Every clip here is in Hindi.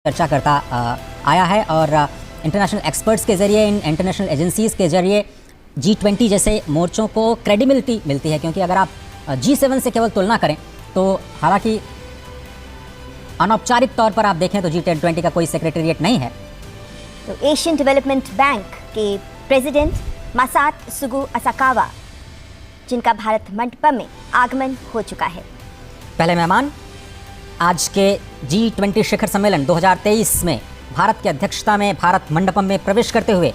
चर्चा करता आया है और इंटरनेशनल एक्सपर्ट्स के ज़रिए, इन इंटरनेशनल एजेंसीज़ के ज़रिए G20 जैसे मोर्चों को क्रेडिबिलिटी मिलती है, क्योंकि अगर आप G7 से केवल तुलना करें तो हालांकि अनौपचारिक तौर पर आप देखें तो G20 का कोई सेक्रेटेरिएट नहीं है। तो एशियन डेवलपमेंट बैंक के प्रेसिडेंट मासात्सुगु असाकावा, जिनका भारत मंडपम में आगमन हो चुका है। पहले मेहमान आज के G20 शिखर सम्मेलन 2023 में भारत की अध्यक्षता में भारत मंडपम में प्रवेश करते हुए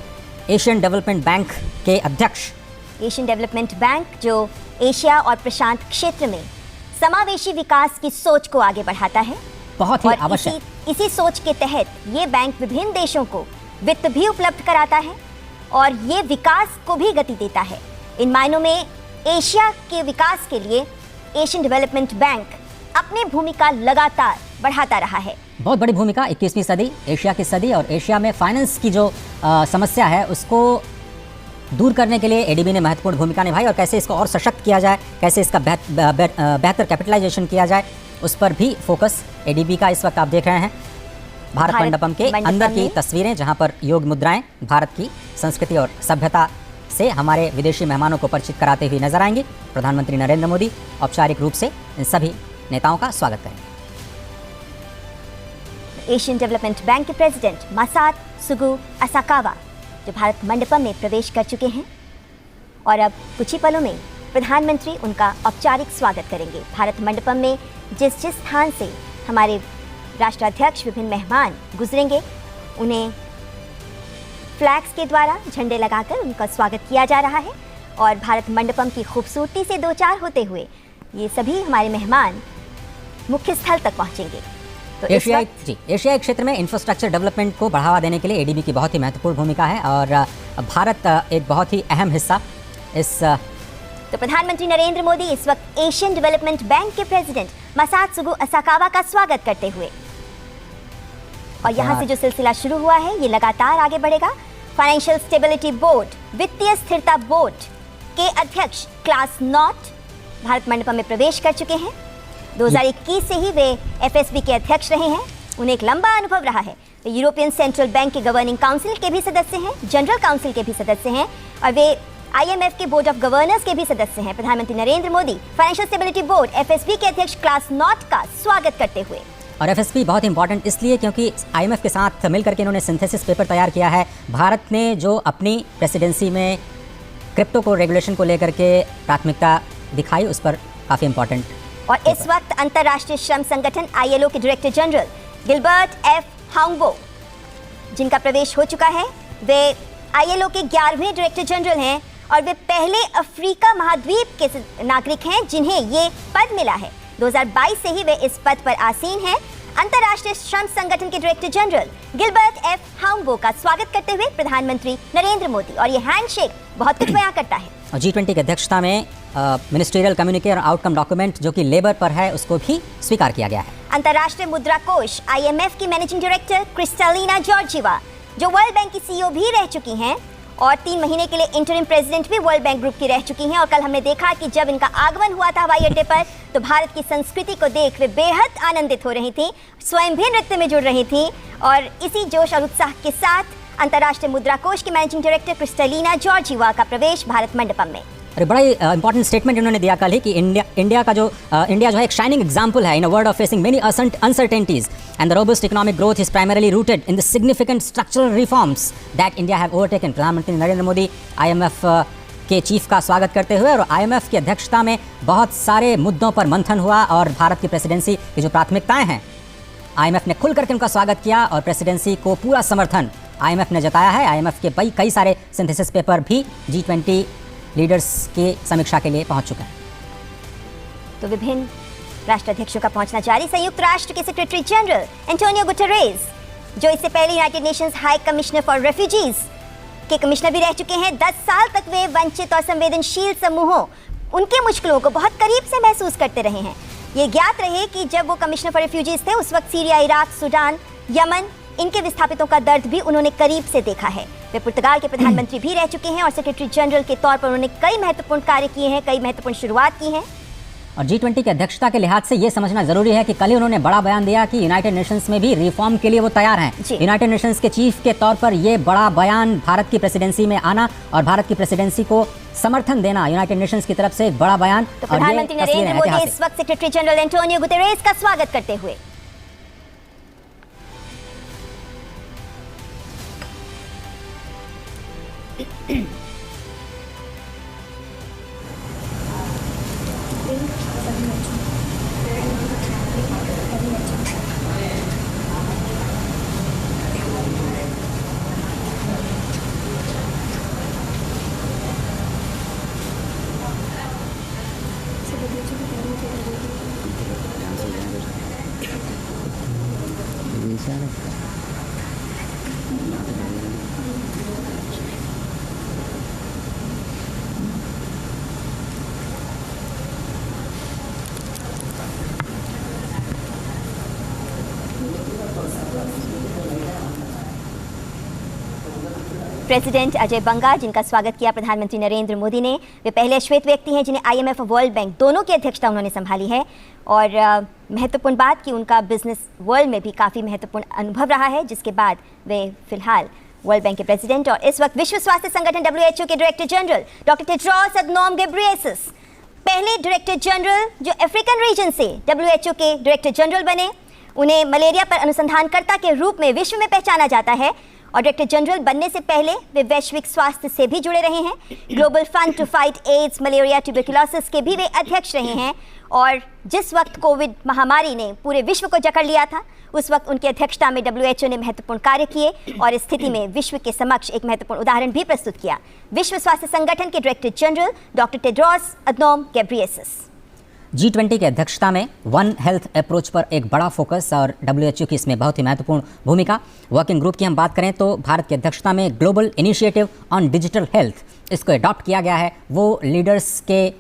एशियन डेवलपमेंट बैंक के अध्यक्ष, एशियन डेवलपमेंट बैंक जो एशिया और प्रशांत क्षेत्र में समावेशी विकास की सोच को आगे बढ़ाता है, बहुत ही आवश्यक। इसी सोच के तहत ये बैंक विभिन्न देशों को वित्त भी उपलब्ध कराता है और ये विकास को भी गति देता है। इन मायनों में एशिया के विकास के लिए एशियन डेवलपमेंट बैंक अपनी भूमिका लगातार बढ़ाता रहा है। बहुत बड़ी भूमिका 21वीं सदी, एशिया की सदी और एशिया में फाइनेंस की जो समस्या है उसको दूर करने के लिए एडीबी ने महत्वपूर्ण भूमिका निभाई और कैसे इसको और सशक्त किया जाए, कैसे इसका बेहतर कैपिटलाइजेशन किया जाए, उस पर भी फोकस एडीबी का इस वक्त आप देख रहे हैं। भारत मंडपम के अंदर की तस्वीरें, जहां पर योग मुद्राएं भारत की संस्कृति और सभ्यता से हमारे विदेशी मेहमानों को परिचित कराते हुए नजर आएंगे। प्रधानमंत्री नरेंद्र मोदी औपचारिक रूप से इन सभी नेताओं का स्वागत करेंगे। एशियन डेवलपमेंट बैंक के प्रेसिडेंट मासात्सुगु असाकावा जो भारत मंडपम में प्रवेश कर चुके हैं और अब कुछ ही पलों में प्रधानमंत्री उनका औपचारिक स्वागत करेंगे। भारत मंडपम में जिस स्थान से हमारे राष्ट्राध्यक्ष विभिन्न मेहमान गुजरेंगे, उन्हें फ्लैग्स के द्वारा झंडे लगाकर उनका स्वागत किया जा रहा है और भारत मंडपम की खूबसूरती से दो चार होते हुए ये सभी हमारे मेहमान मुख्य स्थल तक पहुंचेंगे। तो एशियाई क्षेत्र में इंफ्रास्ट्रक्चर डेवलपमेंट को बढ़ावा देने के लिए एडीबी की बहुत ही महत्वपूर्ण भूमिका है और भारत एक बहुत ही अहम हिस्सा इस। तो प्रधानमंत्री नरेंद्र मोदी इस वक्त एशियन डेवलपमेंट बैंक के प्रेसिडेंट मासात्सुगु असाकावा का स्वागत करते हुए, और यहाँ से जो सिलसिला शुरू हुआ है ये लगातार आगे बढ़ेगा। फाइनेंशियल स्टेबिलिटी बोर्ड, वित्तीय स्थिरता बोर्ड के अध्यक्ष क्लास नॉट भारत मंडपम में प्रवेश कर चुके हैं। 2021 से ही वे एफएसबी के अध्यक्ष रहे हैं। उन्हें एक लंबा अनुभव रहा है। वे यूरोपियन सेंट्रल बैंक के गवर्निंग काउंसिल के भी सदस्य हैं, जनरल काउंसिल के भी सदस्य हैं और वे IMF के बोर्ड ऑफ गवर्नर्स के भी सदस्य हैं। प्रधानमंत्री Narendra Modi financial stability board FSB के अध्यक्ष क्लास नॉट का स्वागत करते हुए, और एफएसबी बहुत इंपॉर्टेंट इसलिए क्योंकि IMF के साथ मिलकर के इन्होंने सिंथेसिस पेपर तैयार किया है। भारत ने जो अपनी प्रेसिडेंसी में क्रिप्टो को रेगुलेशन को लेकर के प्राथमिकता दिखाई, उस पर काफ़ी इंपॉर्टेंट। और इस वक्त अंतर्राष्ट्रीय श्रम संगठन ILO के डायरेक्टर जनरल गिलबर्ट एफ हाउंगबो, जिनका प्रवेश हो चुका है, वे ILO के 11वें डायरेक्टर जनरल हैं और वे पहले अफ्रीका महाद्वीप के नागरिक हैं जिन्हें ये पद मिला है। 2022 से ही वे इस पद पर आसीन हैं। अंतर्राष्ट्रीय श्रम संगठन के डायरेक्टर जनरल गिलबर्ट एफ हाउंगबो का स्वागत करते हुए प्रधानमंत्री नरेंद्र मोदी, और ये हैंडशेक बहुत कुछ बयां करता है। और G20 की अध्यक्षता में मिनिस्ट्रियल कम्युनिके और आउटकम डॉक्यूमेंट जो कि लेबर पर है उसको भी स्वीकार किया गया है। अंतर्राष्ट्रीय मुद्रा कोष IMF की मैनेजिंग डायरेक्टर क्रिस्टालिना जॉर्जिवा, जो वर्ल्ड बैंक की CEO भी रह चुकी हैं और 3 महीने के लिए इंटरिम प्रेसिडेंट भी वर्ल्ड बैंक ग्रुप की रह चुकी हैं, और कल हमने देखा कि जब इनका आगमन हुआ था हवाई अड्डे पर तो भारत की संस्कृति को देख वे बेहद आनंदित हो रही थी, स्वयं भी नृत्य में जुड़ रही थी। और इसी जोश और उत्साह के साथ अंतर्राष्ट्रीय मुद्रा कोष की मैनेजिंग डायरेक्टर क्रिस्टालिना जॉर्जिवा का प्रवेश भारत मंडपम में। अरे बड़ा ही इंपॉर्टेंट स्टेटमेंट इन्होंने दिया कल ही कि इंडिया जो है एक शाइनिंग एग्जांपल है in a world of facing many uncertainties and the robust economic growth is primarily rooted in the significant structural reforms that India have overtaken. प्रधानमंत्री नरेंद्र मोदी IMF के चीफ का स्वागत करते हुए, और IMF की अध्यक्षता में बहुत सारे मुद्दों पर मंथन हुआ और भारत की प्रेसिडेंसी की जो प्राथमिकताएं हैं IMF ने खुल करके उनका स्वागत किया और प्रेसिडेंसी को पूरा समर्थन IMF ने जताया है। IMF के कई सारे सिंथेसिस पेपर भी G20 लीडर्स के समीक्षा के लिए पहुंच चुके हैं। तो विभिन्न राष्ट्राध्यक्षों का पहुंचना जारी। संयुक्त राष्ट्र के सेक्रेटरी जनरल एंटोनियो गुटेरेस, जो इससे पहले United Nations high commissioner for refugees के कमिश्नर भी रह चुके हैं। 10 साल तक वे वंचित और संवेदनशील समूहों, उनके मुश्किलों को बहुत करीब से महसूस करते रहे हैं। ये ज्ञात रहे कि जब वो कमिश्नर फॉर रेफ्यूजीज थे उस वक्त सीरिया, इराक, सूडान, यमन, इनके विस्थापितों का दर्द भी उन्होंने करीब से देखा है। वे पुर्तगाल के प्रधानमंत्री भी रह चुके हैं और सेक्रेटरी जनरल के तौर पर उन्होंने कई महत्वपूर्ण कार्य किए हैं, कई महत्वपूर्ण शुरुआत की हैं। और G20 की अध्यक्षता के लिहाज से ये समझना जरूरी है कि कल ही उन्होंने बड़ा बयान दिया कि यूनाइटेड नेशंस में भी रिफॉर्म के लिए वो तैयार हैं। यूनाइटेड नेशंस के चीफ के तौर पर ये बड़ा बयान भारत की प्रेसिडेंसी में आना और भारत की प्रेसिडेंसी को समर्थन देना यूनाइटेड नेशंस की तरफ से एक बड़ा बयान। तो प्रधानमंत्री नरेंद्र मोदी इस वक्त सेक्रेटरी जनरल एंटोनियो गुतेरेस का स्वागत करते हुए प्रेसिडेंट अजय बंगा, जिनका स्वागत किया प्रधानमंत्री नरेंद्र मोदी ने। वे पहले श्वेत व्यक्ति हैं जिन्हें IMF और वर्ल्ड बैंक दोनों की अध्यक्षता उन्होंने संभाली है। और महत्वपूर्ण बात कि उनका बिजनेस वर्ल्ड में भी काफ़ी महत्वपूर्ण अनुभव रहा है, जिसके बाद वे फिलहाल वर्ल्ड बैंक के प्रेसिडेंट और इस वक्त विश्व स्वास्थ्य संगठन WHO के director general doctor Tedros Adhanom Ghebreyesus, पहले डायरेक्टर जनरल जो अफ्रीकन रीजन से WHO के डायरेक्टर जनरल बने। उन्हें मलेरिया पर अनुसंधानकर्ता के रूप में विश्व में पहचाना जाता है और डायरेक्टर जनरल बनने से पहले वे वैश्विक स्वास्थ्य से भी जुड़े रहे हैं। Global Fund to Fight AIDS, malaria, tuberculosis के भी वे अध्यक्ष रहे हैं। और जिस वक्त कोविड महामारी ने पूरे विश्व को जकड़ लिया था, उस वक्त उनकी अध्यक्षता में WHO ने महत्वपूर्ण कार्य किए और इस स्थिति में विश्व के समक्ष एक महत्वपूर्ण उदाहरण भी प्रस्तुत किया। विश्व स्वास्थ्य संगठन के director general doctor Tedros Adhanom Ghebreyesus. G20 की अध्यक्षता में वन हेल्थ अप्रोच पर एक बड़ा फोकस और WHO की इसमें बहुत ही महत्वपूर्ण भूमिका। वर्किंग ग्रुप की हम बात करें तो भारत की अध्यक्षता में global initiative on digital health, इसको अडॉप्ट किया गया है। वो लीडर्स के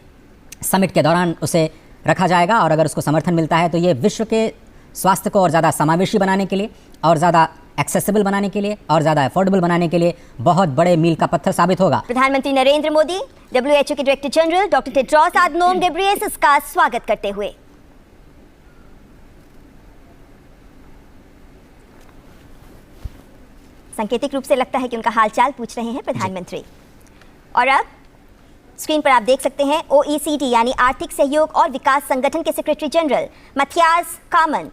समिट के दौरान उसे रखा जाएगा और अगर उसको समर्थन मिलता है तो ये विश्व के स्वास्थ्य को और ज़्यादा समावेशी बनाने के लिए और ज़्यादा एक्सेसिबल बनाने के लिए और ज़्यादा अफोर्डेबल बनाने के लिए बहुत बड़े मील का पत्थर साबित होगा। प्रधानमंत्री नरेंद्र मोदी WHO के director general doctor Tedros Adhanom Ghebreyesus का स्वागत करते हुए सांकेतिक रूप से लगता है कि उनका हालचाल पूछ रहे हैं प्रधानमंत्री। और अब स्क्रीन पर आप देख सकते हैं OECD यानी आर्थिक सहयोग और विकास संगठन के सेक्रेटरी जनरल मथियास कामन,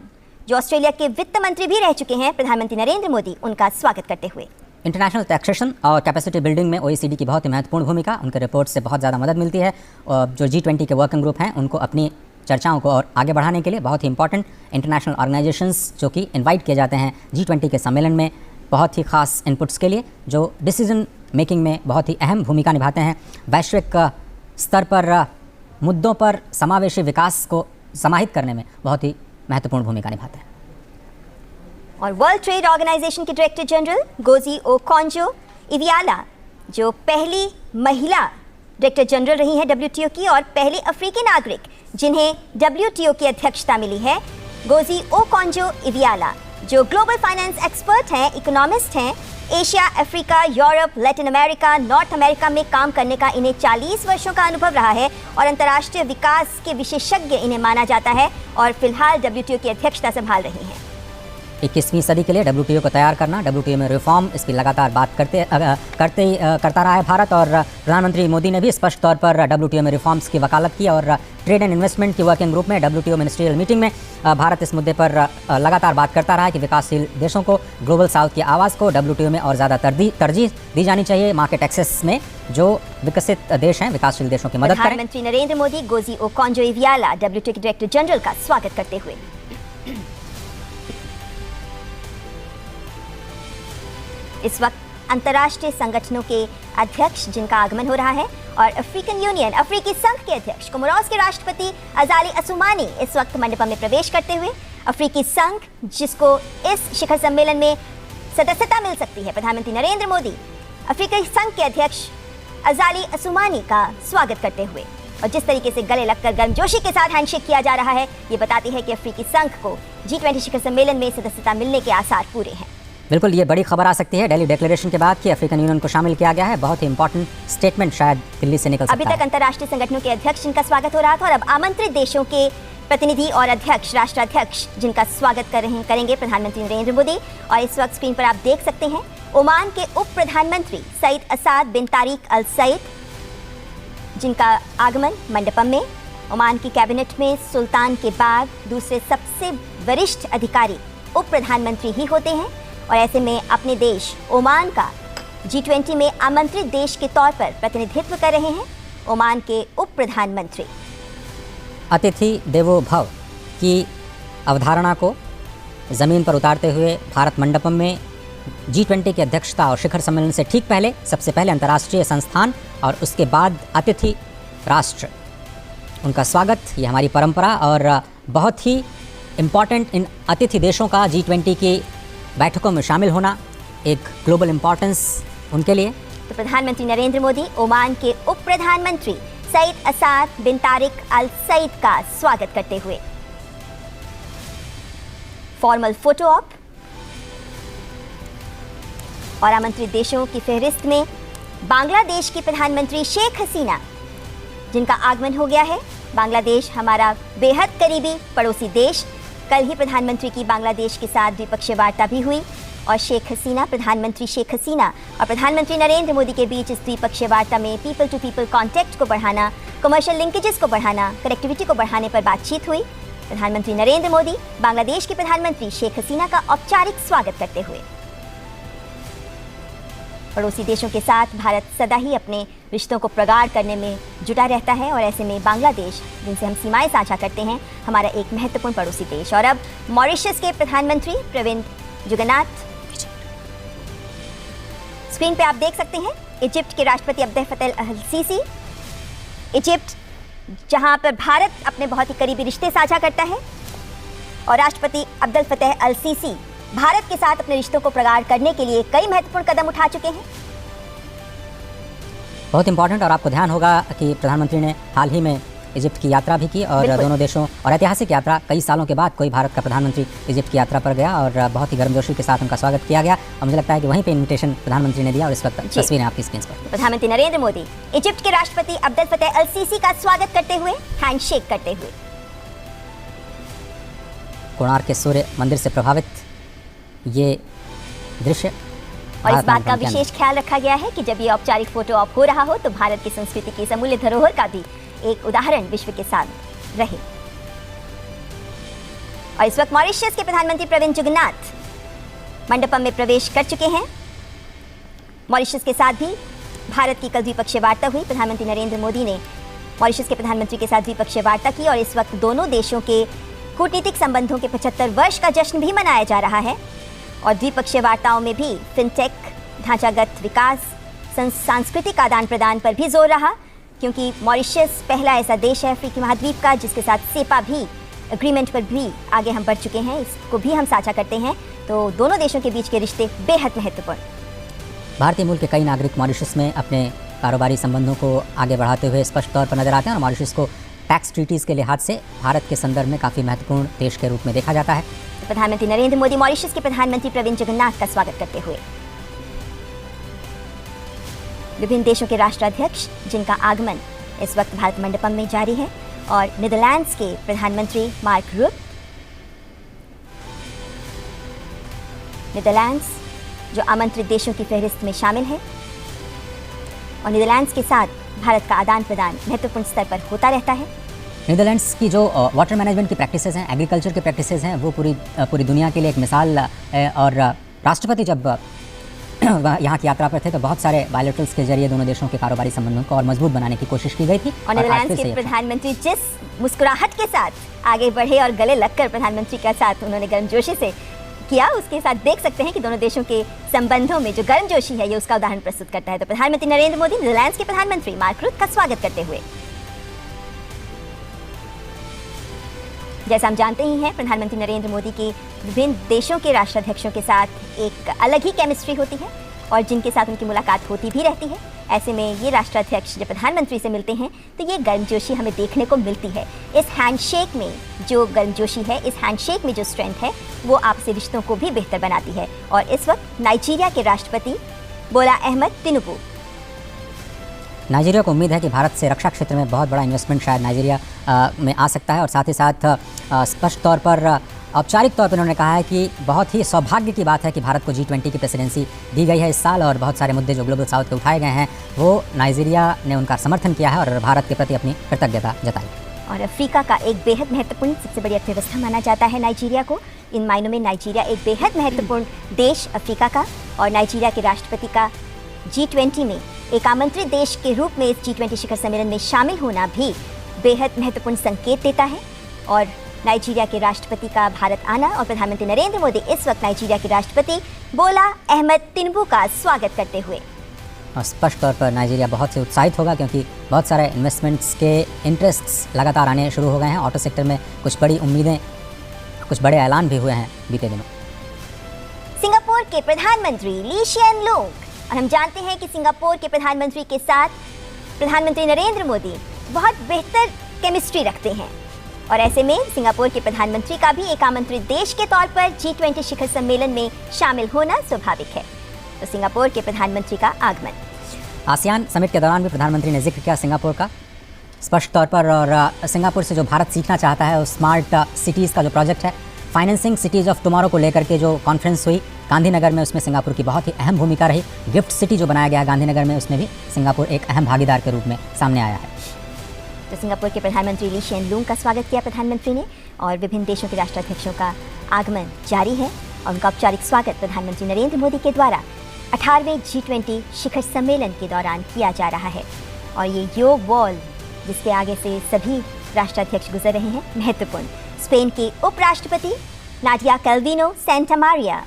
जो ऑस्ट्रेलिया के वित्त मंत्री भी रह चुके हैं, प्रधानमंत्री नरेंद्र मोदी उनका स्वागत करते हुए। इंटरनेशनल टैक्सेशन और कैपेसिटी बिल्डिंग में OECD की बहुत ही महत्वपूर्ण भूमिका, उनके रिपोर्ट से बहुत ज़्यादा मदद मिलती है। और जो G20 के वर्किंग ग्रुप हैं उनको अपनी चर्चाओं को और आगे बढ़ाने के लिए बहुत ही इंपॉर्टेंट इंटरनेशनल ऑर्गेनाइजेशंस जो कि इनवाइट किए जाते हैं G20 के सम्मेलन में बहुत ही खास इनपुट्स के लिए, जो डिसीजन मेकिंग में बहुत ही अहम भूमिका निभाते हैं। वैश्विक स्तर पर मुद्दों पर समावेशी विकास को समाहित करने में बहुत ही महत्वपूर्ण भूमिका निभाते हैं। और वर्ल्ड ट्रेड ऑर्गेनाइजेशन के डायरेक्टर जनरल गोजी ओकोंजो-इवियाला, जो पहली महिला डायरेक्टर जनरल रही हैं WTO की और पहली अफ्रीकी नागरिक जिन्हें WTO की अध्यक्षता मिली है। गोजी ओकोंजो-इवियाला जो ग्लोबल फाइनेंस एक्सपर्ट हैं, इकोनॉमिस्ट हैं, Asia, Africa, Europe, Latin America, north America में काम करने का इन्हें 40 वर्षों का अनुभव रहा है और अंतर्राष्ट्रीय विकास के विशेषज्ञ इन्हें माना जाता है और फिलहाल WTO की अध्यक्षता संभाल रही हैं। 21वीं सदी के लिए WTO को तैयार करना, WTO में रिफॉर्म, इसकी लगातार बात करता रहा है भारत। और प्रधानमंत्री मोदी ने भी स्पष्ट तौर पर WTO में रिफॉर्म्स की वकालत की और ट्रेड एंड इन्वेस्टमेंट की वर्किंग ग्रुप में WTO मिनिस्ट्रियल मीटिंग में भारत इस मुद्दे पर लगातार बात करता रहा है कि विकासशील देशों को, ग्लोबल साउथ की आवाज़ को WTO में और ज़्यादा तरजीह दी जानी चाहिए। मार्केट एक्सेस में जो विकसित देश हैं, विकासशील देशों की मदद करें। प्रधानमंत्री नरेंद्र मोदी गोजी ओकोंजो-इवियाला WTO के डायरेक्टर जनरल का स्वागत करते हुए। इस वक्त अंतर्राष्ट्रीय संगठनों के अध्यक्ष जिनका आगमन हो रहा है और अफ्रीकन यूनियन, अफ्रीकी संघ के अध्यक्ष कोमोरोस के राष्ट्रपति अजाली असुमानी इस वक्त मंडपम में प्रवेश करते हुए अफ्रीकी संघ, जिसको इस शिखर सम्मेलन में सदस्यता मिल सकती है, प्रधानमंत्री नरेंद्र मोदी अफ्रीकी संघ के अध्यक्ष अजाली असुमानी का स्वागत करते हुए और जिस तरीके से गले लगकर गर्मजोशी के साथ हैंडशेक किया जा रहा है, ये बताती है कि अफ्रीकी संघ को G20 शिखर सम्मेलन में सदस्यता मिलने के आसार पूरे हैं। बिल्कुल, ये बड़ी खबर आ सकती है दिल्ली डिक्लेरेशन के बाद कि अफ्रीकन यूनियन को शामिल किया गया है। बहुत ही इंपॉर्टेंट स्टेटमेट शायद दिल्ली से निकल सकता है। अभी तक अंतर्राष्ट्रीय संगठनों के अध्यक्ष जिनका स्वागत हो रहा था और अब आमंत्रित देशों के प्रतिनिधि और अध्यक्ष, राष्ट्राध्यक्ष जिनका स्वागत करेंगे प्रधानमंत्री नरेंद्र मोदी। और इस वक्त स्क्रीन पर आप देख सकते हैं ओमान के उप प्रधानमंत्री सईद असाद बिन तारिक अल सईद, जिनका आगमन मंडपम में। ओमान की कैबिनेट में सुल्तान के बाद दूसरे सबसे वरिष्ठ अधिकारी उप प्रधानमंत्री ही होते हैं और ऐसे में अपने देश ओमान का G20 में आमंत्रित देश के तौर पर प्रतिनिधित्व कर रहे हैं ओमान के उप प्रधानमंत्री। अतिथि देवो भव की अवधारणा को ज़मीन पर उतारते हुए भारत मंडपम में G20 की अध्यक्षता और शिखर सम्मेलन से ठीक पहले सबसे पहले अंतर्राष्ट्रीय संस्थान और उसके बाद अतिथि राष्ट्र, उनका स्वागत, ये हमारी परंपरा और बहुत ही इम्पॉर्टेंट इन अतिथि देशों का G20 की बैठकों में शामिल होना, एक ग्लोबल इम्पॉर्टेंस उनके लिए। तो प्रधानमंत्री नरेंद्र मोदी ओमान के उप प्रधानमंत्री सईद असाद बिन तारिक अल सईद का स्वागत करते हुए फॉर्मल फोटो ऑप और आमंत्रित देशों की फहरिस्त में बांग्लादेश की प्रधानमंत्री शेख हसीना, जिनका आगमन हो गया है। बांग्लादेश हमारा बेहद करीबी पड़ोसी देश। कल ही प्रधानमंत्री की बांग्लादेश के साथ द्विपक्षीय वार्ता भी हुई और प्रधानमंत्री शेख हसीना और प्रधानमंत्री नरेंद्र मोदी के बीच इस द्विपक्षीय वार्ता में पीपल टू पीपल कॉन्टैक्ट को बढ़ाना, कमर्शियल लिंकेजेस को बढ़ाना, कनेक्टिविटी को बढ़ाने पर बातचीत हुई। प्रधानमंत्री नरेंद्र मोदी बांग्लादेश के प्रधानमंत्री शेख हसीना का औपचारिक स्वागत करते हुए। पड़ोसी देशों के साथ भारत सदा ही अपने रिश्तों को प्रगाढ़ करने में जुटा रहता है और ऐसे में बांग्लादेश, जिनसे हम सीमाएं साझा करते हैं, हमारा एक महत्वपूर्ण पड़ोसी देश। और अब मॉरिशस के प्रधानमंत्री प्रविंद जुगन्नाथ स्क्रीन पे आप देख सकते हैं। इजिप्ट के राष्ट्रपति अब्देल फतेह अल सीसी, इजिप्ट जहां पर भारत अपने बहुत ही करीबी रिश्ते साझा करता है और राष्ट्रपति अब्देल फतेह अल सीसी भारत के साथ अपने रिश्तों को प्रगाढ़ करने के लिए कई महत्वपूर्ण कदम उठा चुके हैं। बहुत इंपॉर्टेंट, और आपको ध्यान होगा कि प्रधानमंत्री ने हाल ही में इजिप्ट की यात्रा भी की और दोनों देशों और ऐतिहासिक यात्रा, कई सालों के बाद कोई भारत का प्रधानमंत्री इजिप्ट की यात्रा पर गया और बहुत ही गर्मजोशी के साथ उनका स्वागत किया गया। और मुझे लगता है कि वहीं पे इन्विटेशन प्रधानमंत्री ने दिया और इस वक्त तस्वीरें आपकी स्क्रीन पर। प्रधानमंत्री नरेंद्र मोदी इजिप्ट के राष्ट्रपति अब्देल फतेह अल सीसी का स्वागत करते हुए, हैंडशेक करते हुए। कोणार्क के सूर्य मंदिर से प्रभावित ये दृश्य, और इस बात का विशेष ख्याल रखा गया है कि जब ये औपचारिक फोटो ऑप हो रहा हो तो भारत की संस्कृति की अमूल्य धरोहर का भी एक उदाहरण विश्व के साथ रहे। और इस वक्त मॉरिशस के प्रधानमंत्री प्रविंद जुगन्नाथ मंडपम में प्रवेश कर चुके हैं। मॉरिशस के साथ भी भारत की कल द्विपक्षीय वार्ता हुई। प्रधानमंत्री नरेंद्र मोदी ने मॉरिशस के प्रधानमंत्री के साथ द्विपक्षीय वार्ता की और इस वक्त दोनों देशों के कूटनीतिक संबंधों के 75 वर्ष का जश्न भी मनाया जा रहा है। और द्विपक्षीय वार्ताओं में भी फिनटेक, ढांचागत विकास, सांस्कृतिक आदान प्रदान पर भी जोर रहा, क्योंकि मॉरिशस पहला ऐसा देश है अफ्रीकी महाद्वीप का जिसके साथ सेपा भी एग्रीमेंट पर भी आगे हम बढ़ चुके हैं, इसको भी हम साझा करते हैं। तो दोनों देशों के बीच के रिश्ते बेहद महत्वपूर्ण। भारतीय मूल के कई नागरिक मॉरिशस में अपने कारोबारी संबंधों को आगे बढ़ाते हुए स्पष्ट तौर पर नजर आते हैं और मॉरिशस को टैक्स ट्रीटीज़ के लिहाज से भारत के संदर्भ में काफ़ी महत्वपूर्ण देश के रूप में देखा जाता है। प्रधानमंत्री नरेंद्र मोदी मॉरिशस के प्रधानमंत्री प्रविंद जुगन्नाथ का स्वागत करते हुए। विभिन्न देशों के राष्ट्राध्यक्ष जिनका आगमन इस वक्त भारत मंडपम में जारी है और नीदरलैंड्स के प्रधानमंत्री मार्क रूट, नीदरलैंड्स जो आमंत्रित देशों की फहरिस्त में शामिल है और नीदरलैंड्स के साथ भारत का आदान प्रदान महत्वपूर्ण स्तर पर होता रहता है। नीदरलैंड्स की जो वाटर मैनेजमेंट की प्रैक्टिसेस हैं, एग्रीकल्चर की प्रैक्टिसेस हैं, वो पूरी दुनिया के लिए एक मिसाल है। और राष्ट्रपति जब यहाँ की यात्रा पर थे तो बहुत सारे बायलैटरल्स के जरिए दोनों देशों के कारोबारी संबंधों को और मजबूत बनाने की कोशिश की गई थी। और नीदरलैंड्स के प्रधानमंत्री जिस मुस्कुराहट के साथ आगे बढ़े और गले लगकर प्रधानमंत्री के साथ उन्होंने गर्मजोशी से किया, उसके साथ देख सकते हैं कि दोनों देशों के संबंधों में जो गर्मजोशी है ये उसका उदाहरण प्रस्तुत करता है। तो प्रधानमंत्री नरेंद्र मोदी नीदरलैंड्स के प्रधानमंत्री मार्क रूट का स्वागत करते हुए। जैसा हम जानते ही हैं, प्रधानमंत्री नरेंद्र मोदी की विभिन्न देशों के राष्ट्राध्यक्षों के साथ एक अलग ही केमिस्ट्री होती है। और जिनके साथ उनकी मुलाकात होती भी रहती है। ऐसे में ये राष्ट्राध्यक्ष जब प्रधानमंत्री से मिलते हैं तो ये गर्मजोशी हमें देखने को मिलती है। इस हैंडशेक में जो गर्मजोशी है, इस हैंडशेक में जो स्ट्रेंथ है, वो आपसी रिश्तों को भी बेहतर बनाती है। और इस वक्त नाइजीरिया के राष्ट्रपति बोला अहमद तिनुबू। नाइजीरिया को उम्मीद है कि भारत से रक्षा क्षेत्र में बहुत बड़ा इन्वेस्टमेंट शायद नाइजीरिया में आ सकता है, और साथ ही साथ स्पष्ट तौर पर औपचारिक तौर पर उन्होंने कहा है कि बहुत ही सौभाग्य की बात है कि भारत को G20 की प्रेसिडेंसी दी गई है इस साल, और बहुत सारे मुद्दे जो ग्लोबल साउथ के उठाए गए हैं वो नाइजीरिया ने उनका समर्थन किया है और भारत के प्रति अपनी कृतज्ञता जताई। और अफ्रीका का एक बेहद महत्वपूर्ण सबसे बड़ी अर्थव्यवस्था माना जाता है नाइजीरिया को। इन मायनों में नाइजीरिया एक बेहद महत्वपूर्ण देश अफ्रीका का, और नाइजीरिया के राष्ट्रपति का G20 में एक आमंत्रित देश के रूप में इस G20 शिखर सम्मेलन में शामिल होना भी बेहद महत्वपूर्ण संकेत देता है। और नाइजीरिया के राष्ट्रपति का भारत आना और प्रधानमंत्री नरेंद्र मोदी इस वक्त नाइजीरिया के राष्ट्रपति बोला अहमद तिनुबू का स्वागत करते हुए। और स्पष्ट तौर पर नाइजीरिया बहुत ही उत्साहित होगा, क्योंकि बहुत सारे इन्वेस्टमेंट्स के इंटरेस्ट्स लगातार आने शुरू हो गए हैं। ऑटो सेक्टर में कुछ बड़ी उम्मीदें, कुछ बड़े ऐलान भी हुए हैं बीते दिनों। सिंगापुर के प्रधानमंत्री ली शिएन लूंग, और हम जानते हैं कि सिंगापुर के प्रधानमंत्री के साथ प्रधानमंत्री नरेंद्र मोदी बहुत बेहतर केमिस्ट्री रखते हैं, और ऐसे में सिंगापुर के प्रधानमंत्री का भी एक आमंत्रित देश के तौर पर G20 शिखर सम्मेलन में शामिल होना स्वाभाविक है। तो सिंगापुर के प्रधानमंत्री का आगमन। आसियान समिट के दौरान भी प्रधानमंत्री ने जिक्र किया सिंगापुर का स्पष्ट तौर पर, और सिंगापुर से जो भारत सीखना चाहता है, उस स्मार्ट सिटीज़ का जो प्रोजेक्ट है, फाइनेंसिंग सिटीज़ ऑफ टुमारो को लेकर के जो कॉन्फ्रेंस हुई गांधीनगर में, उसमें सिंगापुर की बहुत ही अहम भूमिका रही। गिफ्ट सिटी जो बनाया गया है गांधीनगर में, उसमें भी सिंगापुर एक अहम भागीदार के रूप में सामने आया है। तो सिंगापुर के प्रधानमंत्री ली शिएन लूंग का स्वागत किया प्रधानमंत्री ने, और विभिन्न देशों के राष्ट्राध्यक्षों का आगमन जारी है, और उनका औपचारिक स्वागत प्रधानमंत्री नरेंद्र मोदी के द्वारा 18वें G20 शिखर सम्मेलन के दौरान किया जा रहा है। और ये योग वॉल जिसके आगे से सभी राष्ट्राध्यक्ष गुजर रहे हैं, महत्वपूर्ण। स्पेन के उपराष्ट्रपति नाडिया कैल्विनो सेंटामारिया।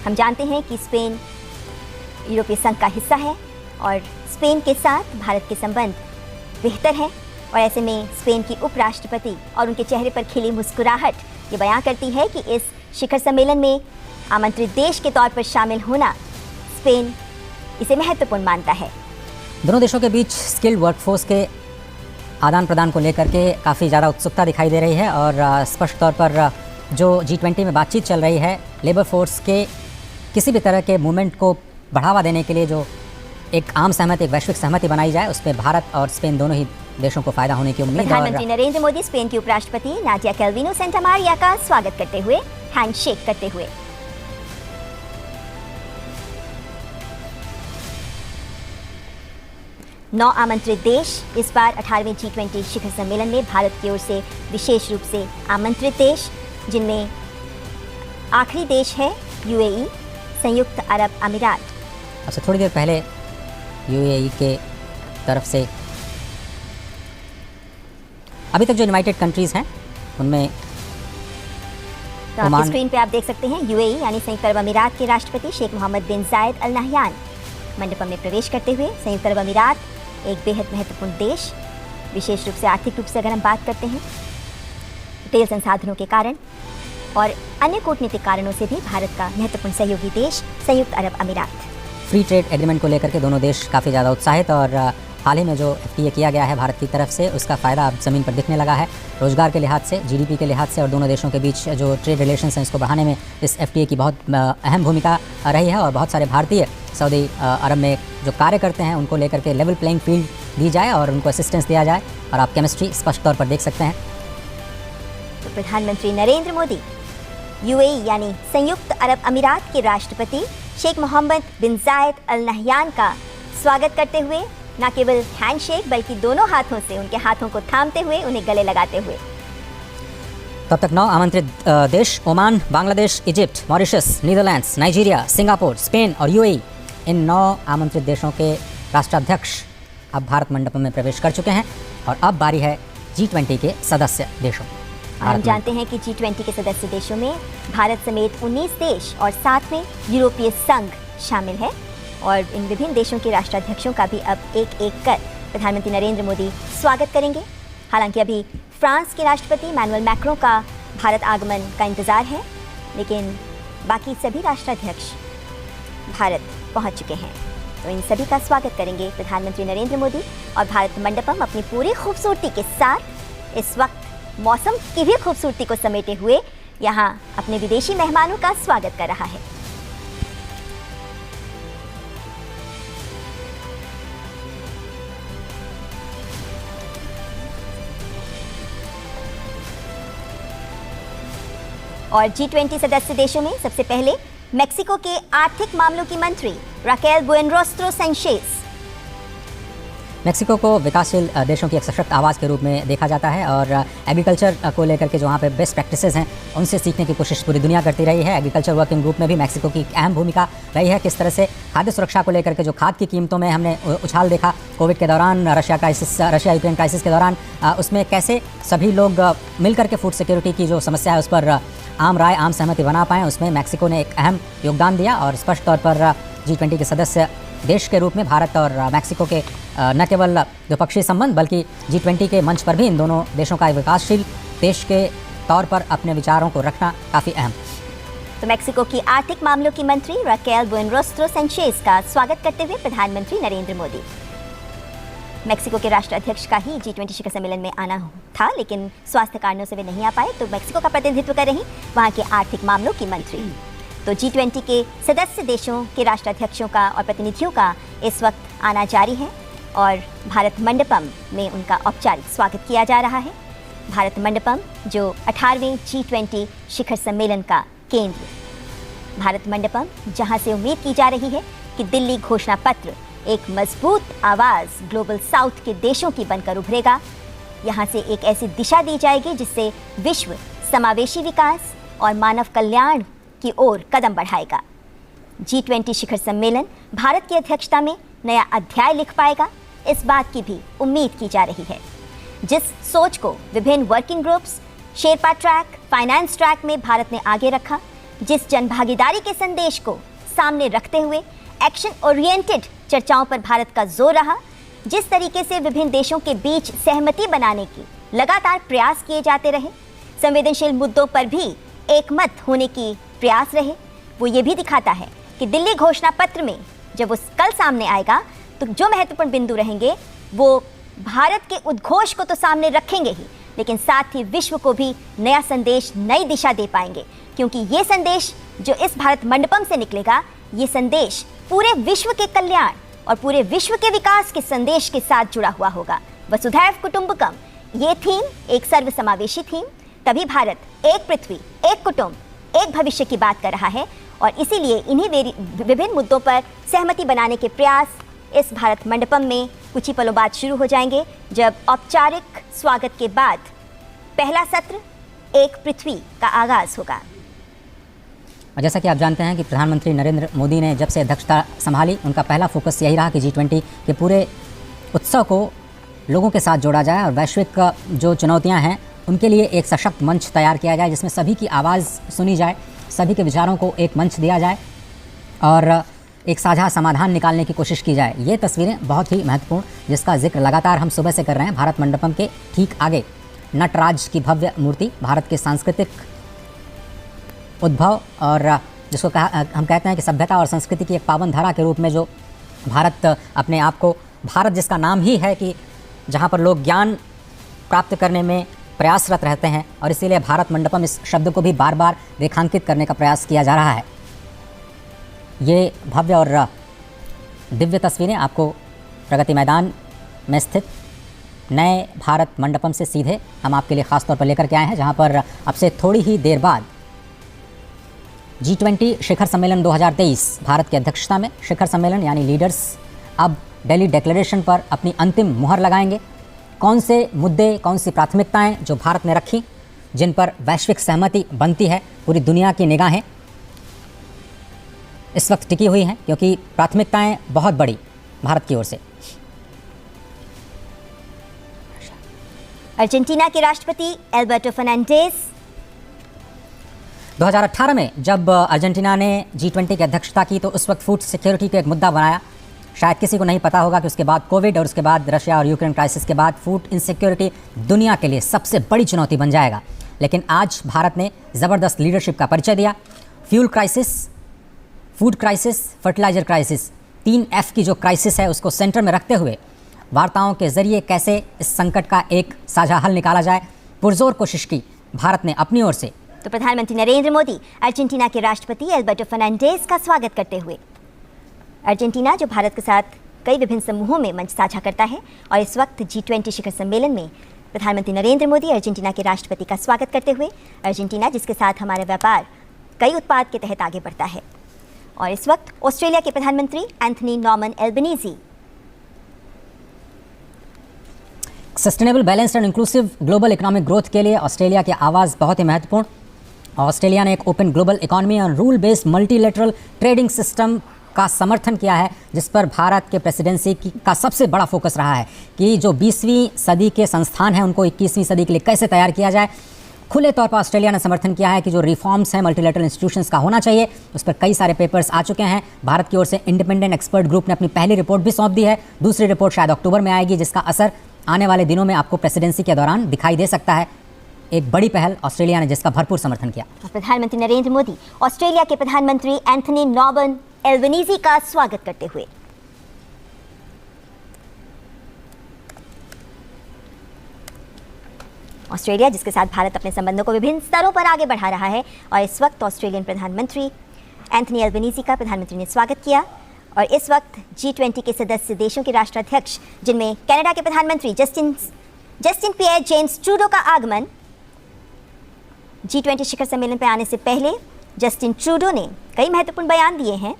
हम जानते हैं कि स्पेन यूरोपीय संघ का हिस्सा है, और स्पेन के साथ भारत के संबंध बेहतर हैं, और ऐसे में स्पेन की उपराष्ट्रपति और उनके चेहरे पर खिली मुस्कुराहट ये बयां करती है कि इस शिखर सम्मेलन में आमंत्रित देश के तौर पर शामिल होना स्पेन इसे महत्वपूर्ण मानता है। दोनों देशों के बीच स्किल्ड वर्कफोर्स के आदान प्रदान को लेकर के काफ़ी ज़्यादा उत्सुकता दिखाई दे रही है, और स्पष्ट तौर पर जो G20 में बातचीत चल रही है, लेबर फोर्स के किसी भी तरह के मूवमेंट को बढ़ावा देने के लिए जो एक आम सहमति, एक वैश्विक सहमति बनाई जाए, उसमें भारत और स्पेन दोनों ही देशों को फायदा होने की उम्मीद है। प्रधानमंत्री नरेंद्र मोदी स्पेन की उपराष्ट्रपति नाडिया कैल्विनो सेंटामारिया का स्वागत करते हुए, हैंडशेक करते हुए। नौ आमंत्रित देश इस बार 18वें G20 शिखर सम्मेलन में भारत की ओर से विशेष रूप से आमंत्रित देश, जिनमें आखिरी देश है UAE, संयुक्त अरब अमीरात। अब से थोड़ी देर पहले UAE के तरफ से अभी तक जो इनवाइटेड कंट्रीज़ हैं उनमें तो आपकी स्क्रीन पे आप देख सकते हैं UAE यानी संयुक्त अरब अमीरात के राष्ट्रपति शेख मोहम्मद बिन जायद अल नहयान मंडपम में प्रवेश करते हुए। संयुक्त अरब अमीरात एक बेहद महत्वपूर्ण देश, विशेष रूप से आर्थिक रूप से अगर हम बात करते हैं, तेल संसाधनों के कारण और अन्य कूटनीतिक कारणों से भी भारत का महत्वपूर्ण सहयोगी देश संयुक्त अरब अमीरात। फ्री ट्रेड एग्रीमेंट को लेकर के दोनों देश काफ़ी ज़्यादा उत्साहित, और हाल ही में जो FTA किया गया है भारत की तरफ से, उसका फ़ायदा अब ज़मीन पर दिखने लगा है, रोज़गार के लिहाज से, GDP के लिहाज से, और दोनों देशों के बीच जो ट्रेड रिलेशंस हैं इसको बढ़ाने में इस FTA की बहुत अहम भूमिका रही है। और बहुत सारे भारतीय सऊदी अरब में जो कार्य करते हैं उनको लेकर के लेवल प्लेइंग फील्ड दी जाए और उनको असिस्टेंस दिया जाए, और आप केमिस्ट्री स्पष्ट तौर पर देख सकते हैं। तो प्रधानमंत्री नरेंद्र मोदी UAE यानी संयुक्त अरब अमीरात के राष्ट्रपति शेख मोहम्मद बिन जायद अल नहयान का स्वागत करते हुए न केवल हैंडशेक बल्कि दोनों हाथों से उनके हाथों को थामते हुए, उन्हें गले लगाते हुए। तब तक 9 आमंत्रित देश Oman, Bangladesh, Egypt, Mauritius, Netherlands, Nigeria, Singapore, Spain और UAE, इन 9 आमंत्रित देशों के राष्ट्राध्यक्ष अब भारत मंडपम में प्रवेश कर चुके हैं, और अब बारी है G20 के सदस्य देशों। हम जानते हैं कि G20 के सदस्य देशों में भारत समेत 19 देश और साथ में यूरोपीय संघ शामिल है, और इन विभिन्न देशों के राष्ट्राध्यक्षों का भी अब एक एक कर प्रधानमंत्री नरेंद्र मोदी स्वागत करेंगे। हालांकि अभी फ्रांस के राष्ट्रपति मैनुअल मैक्रों का भारत आगमन का इंतज़ार है, लेकिन बाकी सभी राष्ट्राध्यक्ष भारत पहुंच चुके हैं। तो इन सभी का स्वागत करेंगे प्रधानमंत्री नरेंद्र मोदी और भारत मंडपम अपनी पूरी खूबसूरती के साथ इस वक्त मौसम की भी खूबसूरती को समेटे हुए यहाँ अपने विदेशी मेहमानों का स्वागत कर रहा है। और G20 सदस्य देशों में सबसे पहले मेक्सिको के आर्थिक मामलों की मंत्री राकेल बुएनरोस्ट्रो सैंचेज। मेक्सिको को विकासशील देशों की एक सशक्त आवाज़ के रूप में देखा जाता है और एग्रीकल्चर को लेकर के जो वहाँ पे बेस्ट प्रैक्टिसेस हैं उनसे सीखने की कोशिश पूरी दुनिया करती रही है। एग्रीकल्चर वर्किंग ग्रुप में भी मेक्सिको की अहम भूमिका रही है। किस तरह से खाद्य सुरक्षा को लेकर के जो खाद की कीमतों में हमने उछाल देखा कोविड के दौरान, रशिया यूक्रेन क्राइसिस के दौरान, उसमें कैसे सभी लोग मिलकर के फूड सिक्योरिटी की जो समस्या है उस पर आम राय, आम सहमति बना पाएँ, उसमें मेक्सिको ने एक अहम योगदान दिया। और स्पष्ट तौर पर G20 के सदस्य देश के रूप में भारत और मेक्सिको के न केवल द्विपक्षीय संबंध बल्कि G20 के मंच पर भी इन दोनों देशों का विकासशील देश के तौर पर अपने विचारों को रखना काफ़ी अहम। तो मेक्सिको की आर्थिक मामलों की मंत्री राकेल बुएनरोस्ट्रो सैंचेज का स्वागत करते हुए प्रधानमंत्री नरेंद्र मोदी। मेक्सिको के राष्ट्राध्यक्ष का ही G20 शिखर सम्मेलन में आना था, लेकिन स्वास्थ्य कारणों से वे नहीं आ पाए, तो मेक्सिको का प्रतिनिधित्व कर रही वहाँ के आर्थिक मामलों की मंत्री। तो G20 के सदस्य देशों के राष्ट्राध्यक्षों का और प्रतिनिधियों का इस वक्त आना जारी है और भारत मंडपम में उनका औपचारिक स्वागत किया जा रहा है। भारत मंडपम जो 18वें G20 शिखर सम्मेलन का केंद्र। भारत मंडपम जहां से उम्मीद की जा रही है कि दिल्ली घोषणा पत्र एक मजबूत आवाज़ ग्लोबल साउथ के देशों की बनकर उभरेगा। यहाँ से एक ऐसी दिशा दी जाएगी जिससे विश्व समावेशी विकास और मानव कल्याण की ओर कदम बढ़ाएगा। G20 शिखर सम्मेलन भारत की अध्यक्षता में नया अध्याय लिख पाएगा, इस बात की भी उम्मीद की जा रही है। जिस सोच को विभिन्न working groups, Sherpa track, finance track में भारत ने आगे रखा, जिस जनभागीदारी के संदेश को सामने रखते हुए एक्शन ओरिएंटेड चर्चाओं पर भारत का जोर रहा, जिस तरीके से विभिन्न देशों के बीच सहमति बनाने की लगातार प्रयास किए जाते रहे, संवेदनशील मुद्दों पर भी एकमत होने की प्रयास रहे, वो ये भी दिखाता है कि दिल्ली घोषणा पत्र में जब वो कल सामने आएगा तो जो महत्वपूर्ण बिंदु रहेंगे वो भारत के उद्घोष को तो सामने रखेंगे ही, लेकिन साथ ही विश्व को भी नया संदेश, नई दिशा दे पाएंगे। क्योंकि ये संदेश जो इस भारत मंडपम से निकलेगा, ये संदेश पूरे विश्व के कल्याण और पूरे विश्व के विकास के संदेश के साथ जुड़ा हुआ होगा। वसुधैव कुटुंबकम, ये थीम एक सर्वसमावेशी थीम, तभी भारत एक पृथ्वी, एक कुटुंब, एक भविष्य की बात कर रहा है और इसीलिए इन्हीं विभिन्न मुद्दों पर सहमति बनाने के प्रयास इस भारत मंडपम में कुछ ही पलों बाद शुरू हो जाएंगे, जब औपचारिक स्वागत के बाद पहला सत्र एक पृथ्वी का आगाज होगा। और जैसा कि आप जानते हैं कि प्रधानमंत्री नरेंद्र मोदी ने जब से अध्यक्षता संभाली, उनका पहला फोकस यही रहा कि G20 के पूरे उत्सव को लोगों के साथ जोड़ा जाए और वैश्विक जो चुनौतियां हैं उनके लिए एक सशक्त मंच तैयार किया जाए, जिसमें सभी की आवाज़ सुनी जाए, सभी के विचारों को एक मंच दिया जाए और एक साझा समाधान निकालने की कोशिश की जाए। ये तस्वीरें बहुत ही महत्वपूर्ण, जिसका जिक्र लगातार हम सुबह से कर रहे हैं। भारत मंडपम के ठीक आगे नटराज की भव्य मूर्ति भारत के सांस्कृतिक उद्भव और जिसको हम कहते हैं कि सभ्यता और संस्कृति की एक पावन धारा के रूप में जो भारत अपने आप को, भारत जिसका नाम ही है कि जहाँ पर लोग ज्ञान प्राप्त करने में प्रयासरत रहते हैं, और इसीलिए भारत मंडपम इस शब्द को भी बार बार रेखांकित करने का प्रयास किया जा रहा है। ये भव्य और दिव्य तस्वीरें आपको प्रगति मैदान में स्थित नए भारत मंडपम से सीधे हम आपके लिए ख़ास तौर पर लेकर के आए हैं, जहां पर अब से थोड़ी ही देर बाद G20 शिखर सम्मेलन 2023 भारत की अध्यक्षता में शिखर सम्मेलन यानी लीडर्स अब दिल्ली डिक्लेरेशन पर अपनी अंतिम मुहर लगाएंगे। कौन से मुद्दे, कौन सी प्राथमिकताएं जो भारत ने रखी, जिन पर वैश्विक सहमति बनती है, पूरी दुनिया की निगाहें इस वक्त टिकी हुई हैं, क्योंकि प्राथमिकताएं बहुत बड़ी भारत की ओर से। अर्जेंटीना के राष्ट्रपति एल्बर्टो फर्नांडिस 2018 में जब अर्जेंटीना ने G20 की अध्यक्षता की तो उस वक्त फूड सिक्योरिटी को एक मुद्दा बनाया। शायद किसी को नहीं पता होगा कि उसके बाद कोविड और उसके बाद रशिया और यूक्रेन क्राइसिस के बाद फूड इनसिक्योरिटी दुनिया के लिए सबसे बड़ी चुनौती बन जाएगा। लेकिन आज भारत ने ज़बरदस्त लीडरशिप का परिचय दिया। Fuel crisis, food crisis, fertiliser crisis, 3F की जो क्राइसिस है उसको सेंटर में रखते हुए वार्ताओं के जरिए कैसे इस संकट का एक साझा हल निकाला जाए, पुरजोर कोशिश की भारत ने अपनी ओर से। तो प्रधानमंत्री नरेंद्र मोदी अर्जेंटीना के राष्ट्रपति एल्बर्टो फर्नांडिस का स्वागत करते हुए। अर्जेंटीना जो भारत के साथ कई विभिन्न समूहों में मंच साझा करता है और इस वक्त G20 शिखर सम्मेलन में प्रधानमंत्री नरेंद्र मोदी अर्जेंटीना के राष्ट्रपति का स्वागत करते हुए। अर्जेंटीना जिसके साथ हमारा व्यापार कई उत्पाद के तहत आगे बढ़ता है। और इस वक्त ऑस्ट्रेलिया के प्रधानमंत्री Anthony Norman Albanese. Sustainable, balanced and inclusive global economic growth के लिए ऑस्ट्रेलिया की आवाज़ बहुत ही महत्वपूर्ण। ऑस्ट्रेलिया ने एक ओपन ग्लोबल इकोनॉमी और rule based multilateral trading system का समर्थन किया है, जिस पर भारत के प्रेसिडेंसी का सबसे बड़ा फोकस रहा है कि जो 20वीं सदी के संस्थान हैं उनको 21वीं सदी के लिए कैसे तैयार किया जाए। खुले तौर पर ऑस्ट्रेलिया ने समर्थन किया है कि जो रिफॉर्म्स हैं मल्टीलेटरल इंस्टीट्यूशंस का होना चाहिए, उस पर कई सारे पेपर्स आ चुके हैं। भारत की ओर से इंडिपेंडेंट एक्सपर्ट ग्रुप ने अपनी पहली रिपोर्ट भी सौंप दी है। दूसरी रिपोर्ट शायद अक्टूबर में आएगी, जिसका असर आने वाले दिनों में आपको प्रेसिडेंसी के दौरान दिखाई दे सकता है। एक बड़ी पहल ऑस्ट्रेलिया ने जिसका भरपूर समर्थन किया। प्रधानमंत्री नरेंद्र मोदी ऑस्ट्रेलिया के प्रधानमंत्री एंथनी नॉर्मन एल्बनीज़ी का स्वागत करते हुए। ऑस्ट्रेलिया जिसके साथ भारत अपने संबंधों को विभिन्न स्तरों पर आगे बढ़ा रहा है और इस वक्त ऑस्ट्रेलियन प्रधानमंत्री एंथनी एल्बनीज़ी का प्रधानमंत्री ने स्वागत किया। और इस वक्त G20 के सदस्य देशों के राष्ट्राध्यक्ष जिनमें कनाडा के प्रधानमंत्री जस्टिन पियर जेम्स ट्रूडो का आगमन। G20 शिखर सम्मेलन पर आने से पहले जस्टिन ट्रूडो ने कई महत्वपूर्ण बयान दिए हैं,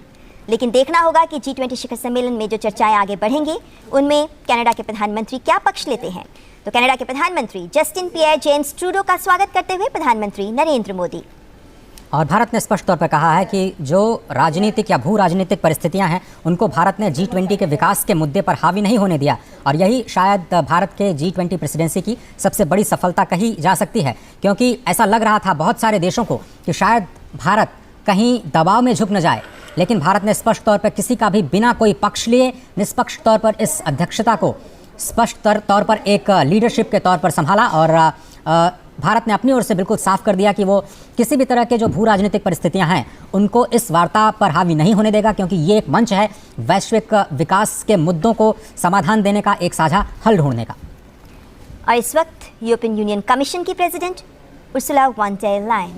लेकिन देखना होगा कि G20 शिखर सम्मेलन में जो चर्चाएं आगे बढ़ेंगी उनमें कनाडा के प्रधानमंत्री क्या पक्ष लेते हैं। तो कनाडा के प्रधानमंत्री जस्टिन पियर जेम्स ट्रूडो का स्वागत करते हुए प्रधानमंत्री नरेंद्र मोदी। और भारत ने स्पष्ट तौर पर कहा है कि जो राजनीतिक या भू राजनीतिक परिस्थितियां हैं उनको भारत ने G20 के विकास के मुद्दे पर हावी नहीं होने दिया, और यही शायद भारत के G20 प्रेसिडेंसी की सबसे बड़ी सफलता कही जा सकती है, क्योंकि ऐसा लग रहा था बहुत सारे देशों को कि शायद भारत कहीं दबाव में झुक न जाए, लेकिन भारत ने स्पष्ट तौर पर किसी का भी बिना कोई पक्ष लिए निष्पक्ष तौर पर इस अध्यक्षता को स्पष्ट तौर पर एक लीडरशिप के तौर पर संभाला। और भारत ने अपनी ओर से बिल्कुल साफ कर दिया कि वो किसी भी तरह के जो भू राजनीतिक परिस्थितियां हैं उनको इस वार्ता पर हावी नहीं होने देगा, क्योंकि ये एक मंच है वैश्विक विकास के मुद्दों को समाधान देने का, एक साझा हल ढूंढने का। और इस वक्त यूरोपियन यूनियन कमीशन की president Ursula von der Leyen.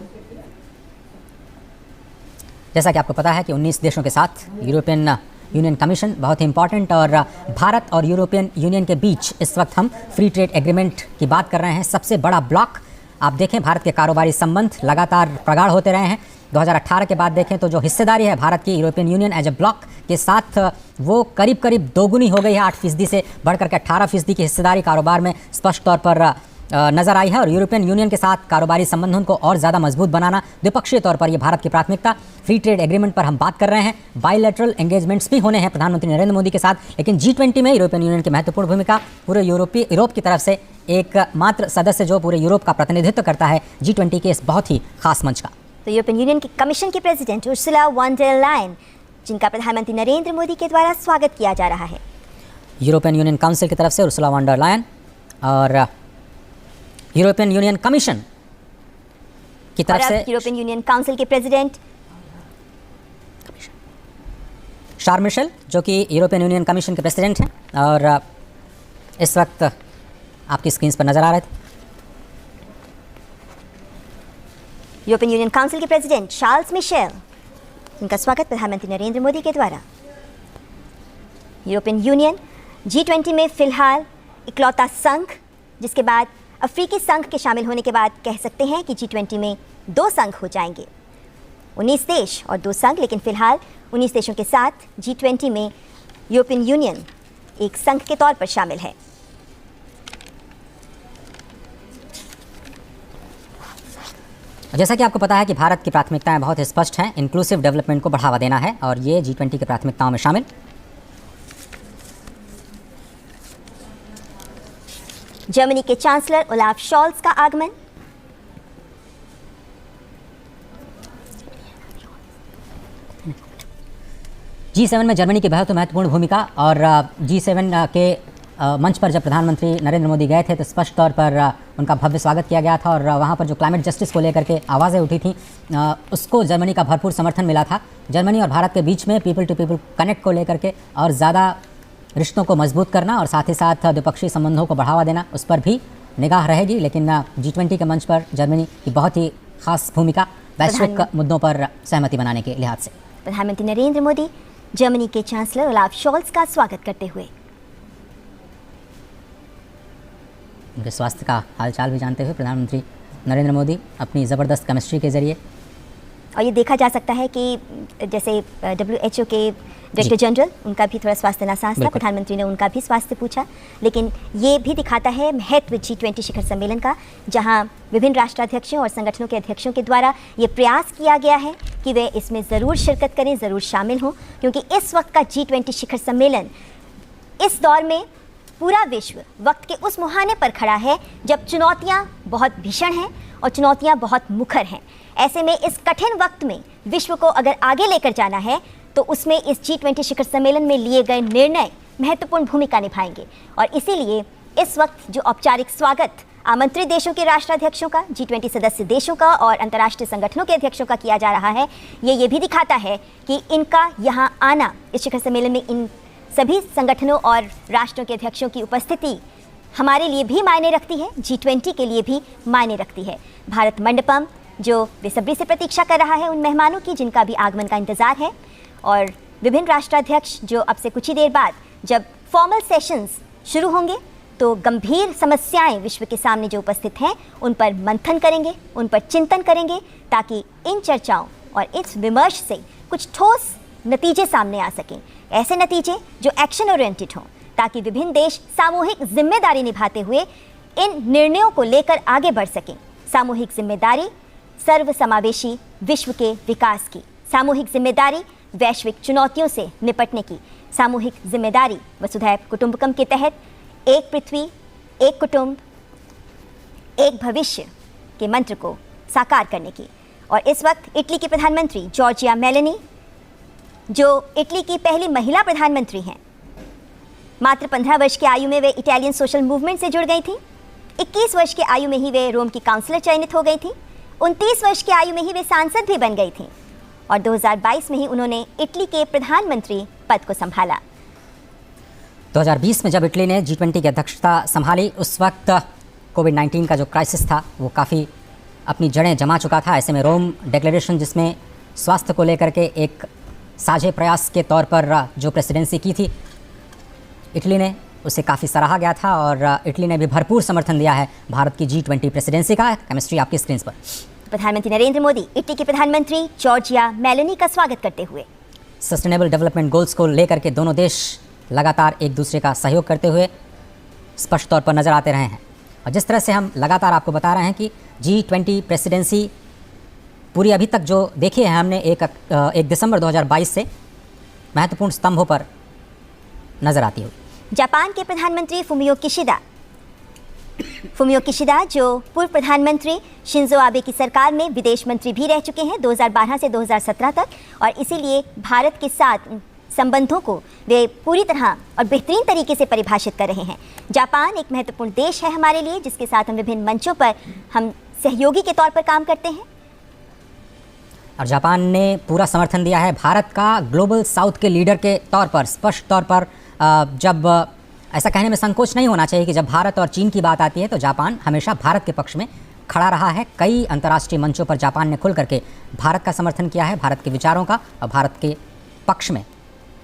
जैसा कि आपको पता है कि 19 देशों के साथ यूरोपियन यूनियन कमीशन बहुत ही इंपॉर्टेंट, और भारत और यूरोपियन यूनियन के बीच इस वक्त हम फ्री ट्रेड एग्रीमेंट की बात कर रहे हैं। सबसे बड़ा ब्लॉक आप देखें, भारत के कारोबारी संबंध लगातार प्रगाढ़ होते रहे हैं। 2018 के बाद देखें तो जो हिस्सेदारी है भारत की European Union as a bloc के साथ, वो करीब करीब दोगुनी हो गई है। 8% से बढ़कर के 18% की हिस्सेदारी कारोबार में स्पष्ट तौर पर नजर आई है। और यूरोपियन यूनियन के साथ कारोबारी संबंधों को और ज़्यादा मजबूत बनाना द्विपक्षीय तौर पर ये भारत की प्राथमिकता। फ्री ट्रेड एग्रीमेंट पर हम बात कर रहे हैं, बायलैटरल एंगेजमेंट्स भी होने हैं प्रधानमंत्री नरेंद्र मोदी के साथ, लेकिन G20 में यूरोपियन यूनियन की महत्वपूर्ण भूमिका। पूरे यूरोप की तरफ से एक मात्र सदस्य जो पूरे यूरोप का प्रतिनिधित्व करता है G20 के इस बहुत ही खास मंच का। तो यूरोपियन यूनियन की कमीशन की president Ursula von der Leyen, जिनका प्रधानमंत्री नरेंद्र मोदी के द्वारा स्वागत किया जा रहा है। यूरोपियन यूनियन काउंसिल की तरफ से उर्सुला वॉन डेर लायन, और यूरोपियन यूनियन कमीशन की तरफ से यूरोपियन यूनियन काउंसिल के प्रेसिडेंट शार्ल मिशेल, जो कि यूरोपियन यूनियन कमीशन के प्रेसिडेंट हैं और इस वक्त आपकी स्क्रीन पर नजर आ रहे थे। यूरोपियन यूनियन काउंसिल के प्रेसिडेंट शार्ल्स मिशेल, इनका स्वागत प्रधानमंत्री नरेंद्र मोदी के द्वारा। यूरोपियन यूनियन G20 में फिलहाल इकलौता संघ, जिसके बाद अफ्रीकी संघ के शामिल होने के बाद कह सकते हैं कि G20 में 2 संघ हो जाएंगे, 19 देश और 2 संघ। लेकिन फिलहाल 19 देशों के साथ G20 में यूरोपियन यूनियन एक संघ के तौर पर शामिल है। जैसा कि आपको पता है कि भारत की प्राथमिकताएं बहुत स्पष्ट हैं, इंक्लूसिव डेवलपमेंट को बढ़ावा देना है और ये G20 की प्राथमिकताओं में शामिल। जर्मनी के चांसलर ओलाफ शॉल्ज का आगमन। G7 में जर्मनी की बहुत महत्वपूर्ण भूमिका, और G7 के मंच पर जब प्रधानमंत्री नरेंद्र मोदी गए थे तो स्पष्ट तौर पर उनका भव्य स्वागत किया गया था और वहाँ पर जो क्लाइमेट जस्टिस को लेकर के आवाज़ें उठी थी उसको जर्मनी का भरपूर समर्थन मिला था। जर्मनी और भारत के बीच में पीपल टू पीपल कनेक्ट को लेकर के और ज़्यादा रिश्तों को मजबूत करना और साथ ही साथ द्विपक्षीय संबंधों को बढ़ावा देना, उस पर भी निगाह रहेगी। लेकिन G20 के मंच पर जर्मनी की बहुत ही खास भूमिका वैश्विक मुद्दों पर सहमति बनाने के लिहाज से। प्रधानमंत्री नरेंद्र मोदी जर्मनी के चांसलर ओलाफ शॉल्ज का स्वागत करते हुए उनके स्वास्थ्य का हालचाल भी जानते हुए प्रधानमंत्री नरेंद्र मोदी अपनी ज़बरदस्त केमिस्ट्री के ज़रिए, और ये देखा जा सकता है कि जैसे WHO के डायरेक्टर जनरल, उनका भी थोड़ा स्वास्थ्य नासाज था, प्रधानमंत्री ने उनका भी स्वास्थ्य पूछा। लेकिन ये भी दिखाता है महत्व G20 शिखर सम्मेलन का, जहां विभिन्न राष्ट्राध्यक्षों और संगठनों के अध्यक्षों के द्वारा ये प्रयास किया गया है कि वे इसमें ज़रूर शिरकत करें, ज़रूर शामिल हों, क्योंकि इस वक्त का G20 शिखर सम्मेलन इस दौर में पूरा विश्व वक्त के उस मुहाने पर खड़ा है जब चुनौतियां बहुत भीषण हैं और चुनौतियां बहुत मुखर हैं। ऐसे में इस कठिन वक्त में विश्व को अगर आगे लेकर जाना है तो उसमें इस G20 शिखर सम्मेलन में लिए गए निर्णय महत्वपूर्ण भूमिका निभाएंगे। और इसीलिए इस वक्त जो औपचारिक स्वागत आमंत्रित देशों के राष्ट्राध्यक्षों का, G20 सदस्य देशों का और अंतर्राष्ट्रीय संगठनों के अध्यक्षों का किया जा रहा है, ये भी दिखाता है कि इनका यहाँ आना, इस शिखर सम्मेलन में इन सभी संगठनों और राष्ट्रों के अध्यक्षों की उपस्थिति हमारे लिए भी मायने रखती है, G20 के लिए भी मायने रखती है। भारत मंडपम जो बेसब्री से प्रतीक्षा कर रहा है उन मेहमानों की जिनका भी आगमन का इंतज़ार है, और विभिन्न राष्ट्राध्यक्ष जो अब से कुछ ही देर बाद जब फॉर्मल सेशंस शुरू होंगे तो गंभीर समस्याएं विश्व के सामने जो उपस्थित हैं उन पर मंथन करेंगे, उन पर चिंतन करेंगे, ताकि इन चर्चाओं और इस विमर्श से कुछ ठोस नतीजे सामने आ सकें, ऐसे नतीजे जो एक्शन ओरिएंटेड हों, ताकि विभिन्न देश सामूहिक जिम्मेदारी निभाते हुए इन निर्णयों को लेकर आगे बढ़ सकें। सामूहिक जिम्मेदारी सर्वसमावेशी विश्व के विकास की, सामूहिक जिम्मेदारी वैश्विक चुनौतियों से निपटने की, सामूहिक जिम्मेदारी वसुधैव कुटुंबकम के तहत एक पृथ्वी, एक कुटुंब, एक भविष्य के मंत्र को साकार करने की। और इस वक्त इटली की प्रधानमंत्री जॉर्जिया मेलोनी, जो इटली की पहली महिला प्रधानमंत्री हैं, मात्र 15 वर्ष की आयु में वे इटालियन सोशल मूवमेंट से जुड़ गई थी। 21 वर्ष की आयु में ही वे रोम की काउंसलर चयनित हो गई थी। 29 वर्ष की आयु में ही वे सांसद भी बन गई थी और 2022 में ही उन्होंने इटली के प्रधानमंत्री पद को संभाला। 2020 में जब इटली ने G20 की अध्यक्षता संभाली, उस वक्त कोविड-19 का जो क्राइसिस था वो काफ़ी अपनी जड़ें जमा चुका था। ऐसे में रोम डिक्लेरेशन, जिसमें स्वास्थ्य को लेकर के एक साझे प्रयास के तौर पर जो प्रेसिडेंसी की थी, इटली ने उसे काफ़ी सराहा गया था और इटली ने भी भरपूर समर्थन दिया है भारत की G20 प्रेसिडेंसी का। केमिस्ट्री आपकी स्क्रीन पर। प्रधानमंत्री नरेंद्र मोदी इटली की प्रधानमंत्री जॉर्जिया मेलोनी का स्वागत करते हुए सस्टेनेबल डेवलपमेंट गोल्स को लेकर के दोनों देश लगातार एक दूसरे का सहयोग करते हुए स्पष्ट तौर पर नजर आते रहे हैं। और जिस तरह से हम लगातार आपको बता रहे हैं कि G20 प्रेसिडेंसी पूरी अभी तक जो देखी है हमने 1 दिसंबर 2022 से महत्वपूर्ण स्तंभों पर नजर आती है। जापान के प्रधानमंत्री फुमियो किशिदा जो पूर्व प्रधानमंत्री शिंजो आबे की सरकार में विदेश मंत्री भी रह चुके हैं 2012 से 2017 तक, और इसीलिए भारत के साथ संबंधों को वे पूरी तरह और बेहतरीन तरीके से परिभाषित कर रहे हैं। जापान एक महत्वपूर्ण देश है हमारे लिए, जिसके साथ हम विभिन्न मंचों पर हम सहयोगी के तौर पर काम करते हैं। और जापान ने पूरा समर्थन दिया है भारत का ग्लोबल साउथ के लीडर के तौर पर। स्पष्ट तौर पर जब ऐसा कहने में संकोच नहीं होना चाहिए कि जब भारत और चीन की बात आती है तो जापान हमेशा भारत के पक्ष में खड़ा रहा है। कई अंतर्राष्ट्रीय मंचों पर जापान ने खुल करके भारत का समर्थन किया है, भारत के विचारों का, और भारत के पक्ष में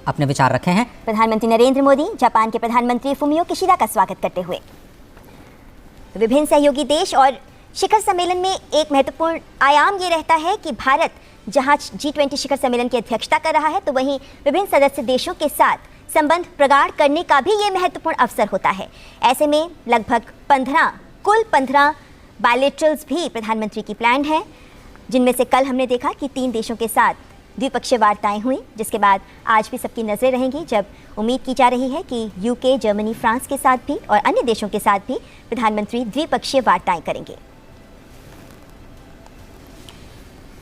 अपने विचार रखे हैं। प्रधानमंत्री नरेंद्र मोदी जापान के प्रधानमंत्री फुमियो किशिदा का स्वागत करते हुए विभिन्न सहयोगी देश और शिखर सम्मेलन में एक महत्वपूर्ण आयाम ये रहता है कि भारत जहां G20 शिखर सम्मेलन की अध्यक्षता कर रहा है, तो वहीं विभिन्न सदस्य देशों के साथ संबंध प्रगाढ़ करने का भी ये महत्वपूर्ण अवसर होता है। ऐसे में लगभग 15 बायलैटरल्स भी प्रधानमंत्री की प्लान है, जिनमें से कल हमने देखा कि 3 देशों के साथ द्विपक्षीय वार्ताएं हुई, जिसके बाद आज भी सबकी नजरें रहेंगी जब उम्मीद की जा रही है कि UK, जर्मनी, फ्रांस के साथ भी और अन्य देशों के साथ भी प्रधानमंत्री द्विपक्षीय वार्ताएं करेंगे।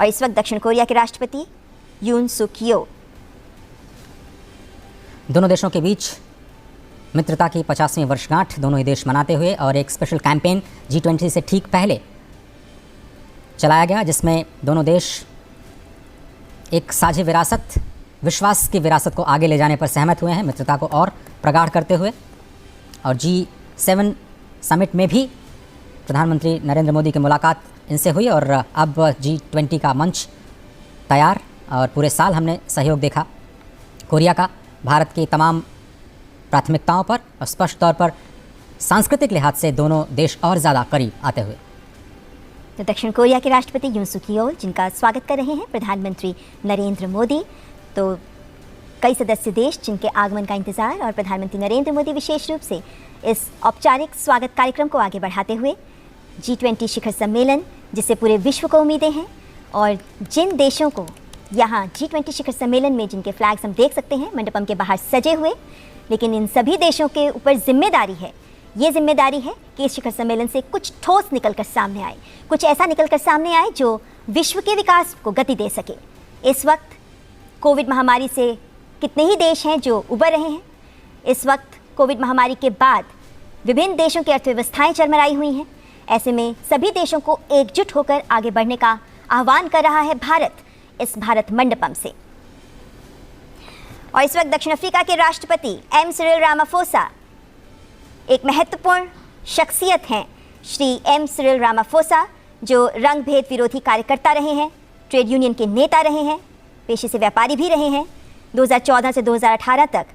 और इस वक्त दक्षिण कोरिया के राष्ट्रपति यून सुक योल दोनों देशों के बीच मित्रता की 50वीं वर्षगांठ दोनों ही देश मनाते हुए और एक स्पेशल कैंपेन G20 से ठीक पहले चलाया गया, जिसमें दोनों देश एक साझी विरासत, विश्वास की विरासत को आगे ले जाने पर सहमत हुए हैं, मित्रता को और प्रगाढ़ करते हुए। और G7 समिट में भी प्रधानमंत्री नरेंद्र मोदी की मुलाकात इनसे हुई और अब G20 का मंच तैयार। और पूरे साल हमने सहयोग देखा कोरिया का भारत की तमाम प्राथमिकताओं पर और स्पष्ट तौर पर सांस्कृतिक लिहाज से दोनों देश और ज़्यादा करीब आते हुए। तो दक्षिण कोरिया के राष्ट्रपति यून सुक योल, जिनका स्वागत कर रहे हैं प्रधानमंत्री नरेंद्र मोदी। तो कई सदस्य देश जिनके आगमन का इंतजार और प्रधानमंत्री नरेंद्र मोदी विशेष रूप से इस औपचारिक स्वागत कार्यक्रम को आगे बढ़ाते हुए G20 शिखर सम्मेलन, जिससे पूरे विश्व को उम्मीदें हैं, और जिन देशों को यहाँ G20 शिखर सम्मेलन में जिनके फ्लैग्स हम देख सकते हैं मंडपम के बाहर सजे हुए, लेकिन इन सभी देशों के ऊपर जिम्मेदारी है, ये जिम्मेदारी है कि इस शिखर सम्मेलन से कुछ ठोस निकल कर सामने आए, कुछ ऐसा निकल कर सामने आए जो विश्व के विकास को गति दे सके। इस वक्त कोविड महामारी से कितने ही देश हैं जो उबर रहे हैं। इस वक्त कोविड महामारी के बाद विभिन्न देशों की अर्थव्यवस्थाएं चरमराई हुई हैं। ऐसे में सभी देशों को एकजुट होकर आगे बढ़ने का आह्वान कर रहा है भारत इस भारत मंडपम से। और इस वक्त दक्षिण अफ्रीका के राष्ट्रपति एम सिरिल रामाफोसा एक महत्वपूर्ण शख्सियत हैं। श्री एम सिरिल रामाफोसा जो रंग भेद विरोधी कार्यकर्ता रहे हैं, ट्रेड यूनियन के नेता रहे हैं, पेशे से व्यापारी भी रहे हैं। 2014 से 2018 तक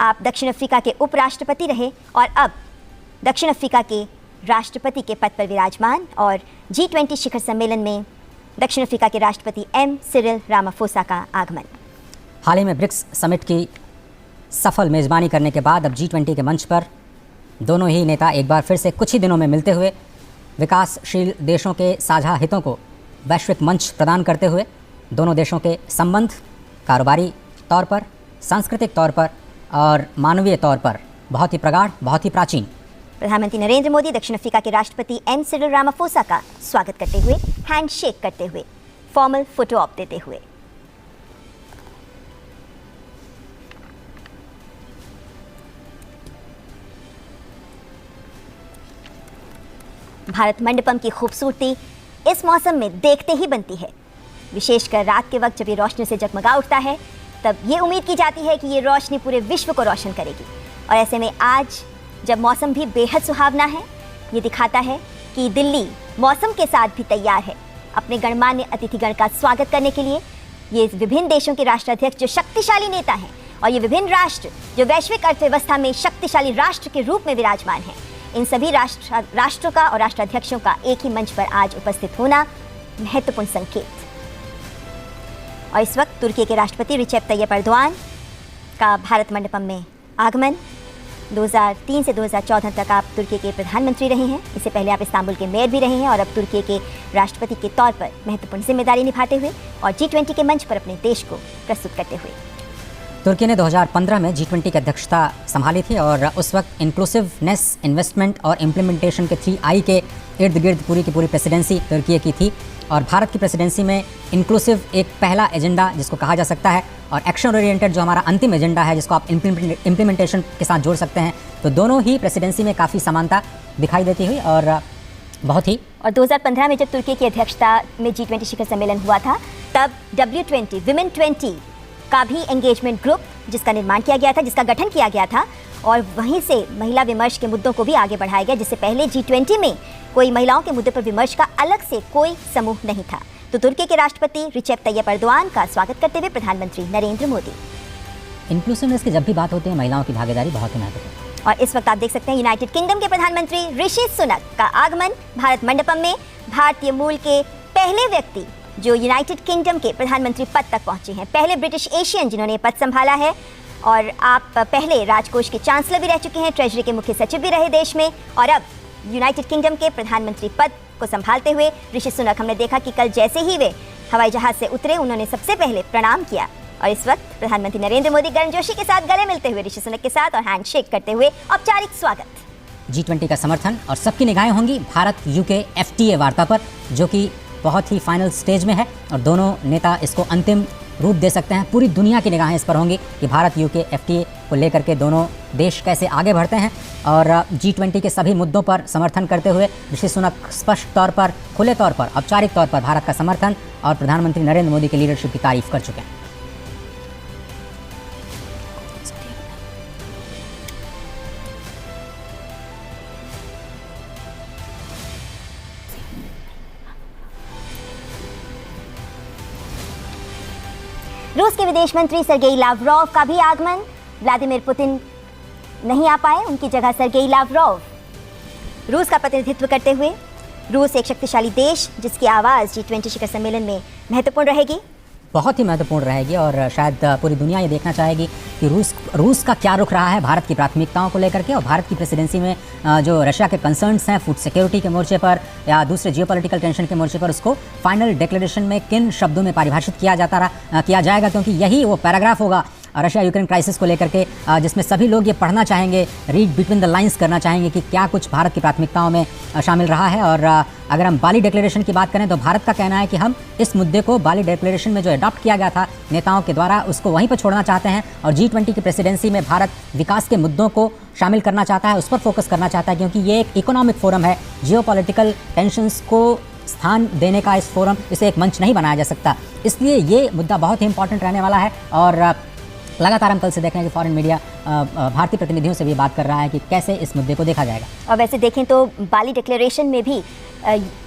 आप दक्षिण अफ्रीका के उपराष्ट्रपति रहे और अब दक्षिण अफ्रीका के राष्ट्रपति के पद पर विराजमान। और G20 शिखर सम्मेलन में दक्षिण अफ्रीका के राष्ट्रपति एम सिरिल रामाफोसा का आगमन। हाल ही में ब्रिक्स समिट की सफल मेज़बानी करने के बाद अब G20 के मंच पर दोनों ही नेता एक बार फिर से कुछ ही दिनों में मिलते हुए विकासशील देशों के साझा हितों को वैश्विक मंच प्रदान करते हुए दोनों देशों के संबंध कारोबारी तौर पर, सांस्कृतिक तौर पर और मानवीय तौर पर बहुत ही प्रगाढ़, बहुत ही प्राचीन। प्रधानमंत्री नरेंद्र मोदी दक्षिण अफ्रीका के राष्ट्रपति एम सिरिल रामाफोसा का स्वागत करते हुए, हैंडशेक करते हुए, फॉर्मल फोटो ऑप देते हुए। भारत मंडपम की खूबसूरती इस मौसम में देखते ही बनती है, विशेषकर रात के वक्त जब ये रोशनी से जगमगा उठता है, तब ये उम्मीद की जाती है कि ये रोशनी पूरे विश्व को रोशन करेगी। और ऐसे में आज जब मौसम भी बेहद सुहावना है, ये दिखाता है कि दिल्ली मौसम के साथ भी तैयार है अपने गणमान्य अतिथिगण का स्वागत करने के लिए। ये विभिन्न देशों के राष्ट्राध्यक्ष जो शक्तिशाली नेता हैं और ये विभिन्न राष्ट्र जो वैश्विक अर्थव्यवस्था में शक्तिशाली राष्ट्र के रूप में विराजमान हैं, इन सभी राष्ट्रों का और राष्ट्राध्यक्षों का एक ही मंच पर आज उपस्थित होना महत्वपूर्ण संकेत। और इस वक्त तुर्की के राष्ट्रपति रिसेप तैयप एर्दोआन का भारत मंडपम में आगमन। 2003 से 2014 तक आप तुर्की के प्रधानमंत्री रहे हैं, इससे पहले आप इस्तांबुल के मेयर भी रहे हैं और अब तुर्की के राष्ट्रपति के तौर पर महत्वपूर्ण जिम्मेदारी निभाते हुए और G20 के मंच पर अपने देश को प्रस्तुत करते हुए। तुर्की ने 2015 में G20 की अध्यक्षता संभाली थी और उस वक्त इंक्लूसिवनेस, इन्वेस्टमेंट और इम्प्लीमेंटेशन के 3I के इर्द गिर्द पूरी की पूरी प्रेसिडेंसी तुर्की की थी। और भारत की प्रेसिडेंसी में इंक्लूसिव एक पहला एजेंडा जिसको कहा जा सकता है और एक्शन ओरिएंटेड जो हमारा अंतिम एजेंडा है जिसको आप इम्प्लीमेंटेशन के साथ जोड़ सकते हैं। तो दोनों ही प्रेसिडेंसी में काफ़ी समानता दिखाई देती हुई और बहुत ही। और 2015 में जब तुर्की की अध्यक्षता में G20 शिखर सम्मेलन हुआ था, तब W20 विमेन 20 का भी एंगेजमेंट ग्रुप जिसका निर्माण किया गया था, जिसका गठन किया गया था, और वहीं से महिला विमर्श के मुद्दों को भी आगे बढ़ाया गया, जिससे पहले G20 में कोई महिलाओं के मुद्दे पर विमर्श का अलग से कोई समूह नहीं था। तो तुर्की के राष्ट्रपति रिसेप तैयप एर्दोआन का स्वागत करते हुए प्रधानमंत्री नरेंद्र मोदी। इंक्लूसिवनेस की जब भी बात होती है, महिलाओं की भागीदारी बहुत ही महत्वपूर्ण। और इस वक्त आप देख सकते हैं यूनाइटेड किंगडम के प्रधानमंत्री ऋषि सुनक का आगमन भारत मंडपम में। भारतीय मूल के पहले व्यक्ति जो यूनाइटेड किंगडम के प्रधानमंत्री पद तक पहुंचे हैं, पहले ब्रिटिश एशियन जिन्होंने पद संभाला है। और आप पहले राजकोष के चांसलर भी रह चुके हैं, ट्रेजरी के मुख्य सचिव भी रहे देश में, और अब यूनाइटेड किंगडम के प्रधानमंत्री पद को संभालते हुए ऋषि सुनक, हमने देखा कि कल जैसे ही वे हवाई जहाज से उतरे, उन्होंने सबसे पहले प्रणाम किया। और इस वक्त प्रधानमंत्री नरेंद्र मोदी गर्मजोशी के साथ गले मिलते हुए ऋषि सुनक के साथ और हैंडशेक करते हुए औपचारिक स्वागत। G20 का समर्थन और सबकी निगाहें होंगी भारत UK FTA वार्ता पर, जो कि बहुत ही फाइनल स्टेज में है और दोनों नेता इसको अंतिम रूप दे सकते हैं। पूरी दुनिया की निगाहें इस पर होंगी कि भारत यूके FTA को लेकर के दोनों देश कैसे आगे बढ़ते हैं। और G20 के सभी मुद्दों पर समर्थन करते हुए ऋषि सुनक स्पष्ट तौर पर, खुले तौर पर, औपचारिक तौर पर भारत का समर्थन और प्रधानमंत्री नरेंद्र मोदी की लीडरशिप की तारीफ कर चुके हैं। रूस के विदेश मंत्री सर्गेई लावरोव का भी आगमन। व्लादिमीर पुतिन नहीं आ पाए, उनकी जगह सर्गेई लावरोव रूस का प्रतिनिधित्व करते हुए। रूस एक शक्तिशाली देश जिसकी आवाज़ G20 शिखर सम्मेलन में महत्वपूर्ण रहेगी, बहुत ही महत्वपूर्ण रहेगी। और शायद पूरी दुनिया ये देखना चाहेगी कि रूस का क्या रुख रहा है भारत की प्राथमिकताओं को लेकर के, और भारत की प्रेसिडेंसी में जो रशिया के कंसर्न्स हैं फूड सिक्योरिटी के मोर्चे पर या दूसरे जियोपॉलिटिकल टेंशन के मोर्चे पर, उसको फाइनल डिक्लेरेशन में किन शब्दों में परिभाषित किया जाएगा, क्योंकि यही वो पैराग्राफ होगा रशिया यूक्रेन क्राइसिस को लेकर के जिसमें सभी लोग ये पढ़ना चाहेंगे, रीड बिटवीन द लाइंस करना चाहेंगे कि क्या कुछ भारत की प्राथमिकताओं में शामिल रहा है। और अगर हम बाली डिक्लेरेशन की बात करें तो भारत का कहना है कि हम इस मुद्दे को बाली डिक्लेरेशन में जो अडॉप्ट किया गया था नेताओं के द्वारा, उसको वहीं पर छोड़ना चाहते हैं। और G20 की प्रेसिडेंसी में भारत विकास के मुद्दों को शामिल करना चाहता है, उस पर फोकस करना चाहता है, क्योंकि ये एक इकोनॉमिक फोरम है। जियोपॉलिटिकल टेंशंस को स्थान देने का इस फोरम, इसे एक मंच नहीं बनाया जा सकता। इसलिए ये मुद्दा बहुत ही इंपॉर्टेंट रहने वाला है। और लगातार हम कल से देख रहे हैं कि फॉरेन मीडिया भारतीय प्रतिनिधियों से भी बात कर रहा है कि कैसे इस मुद्दे को देखा जाएगा। और वैसे देखें तो बाली डिक्लेरेशन में भी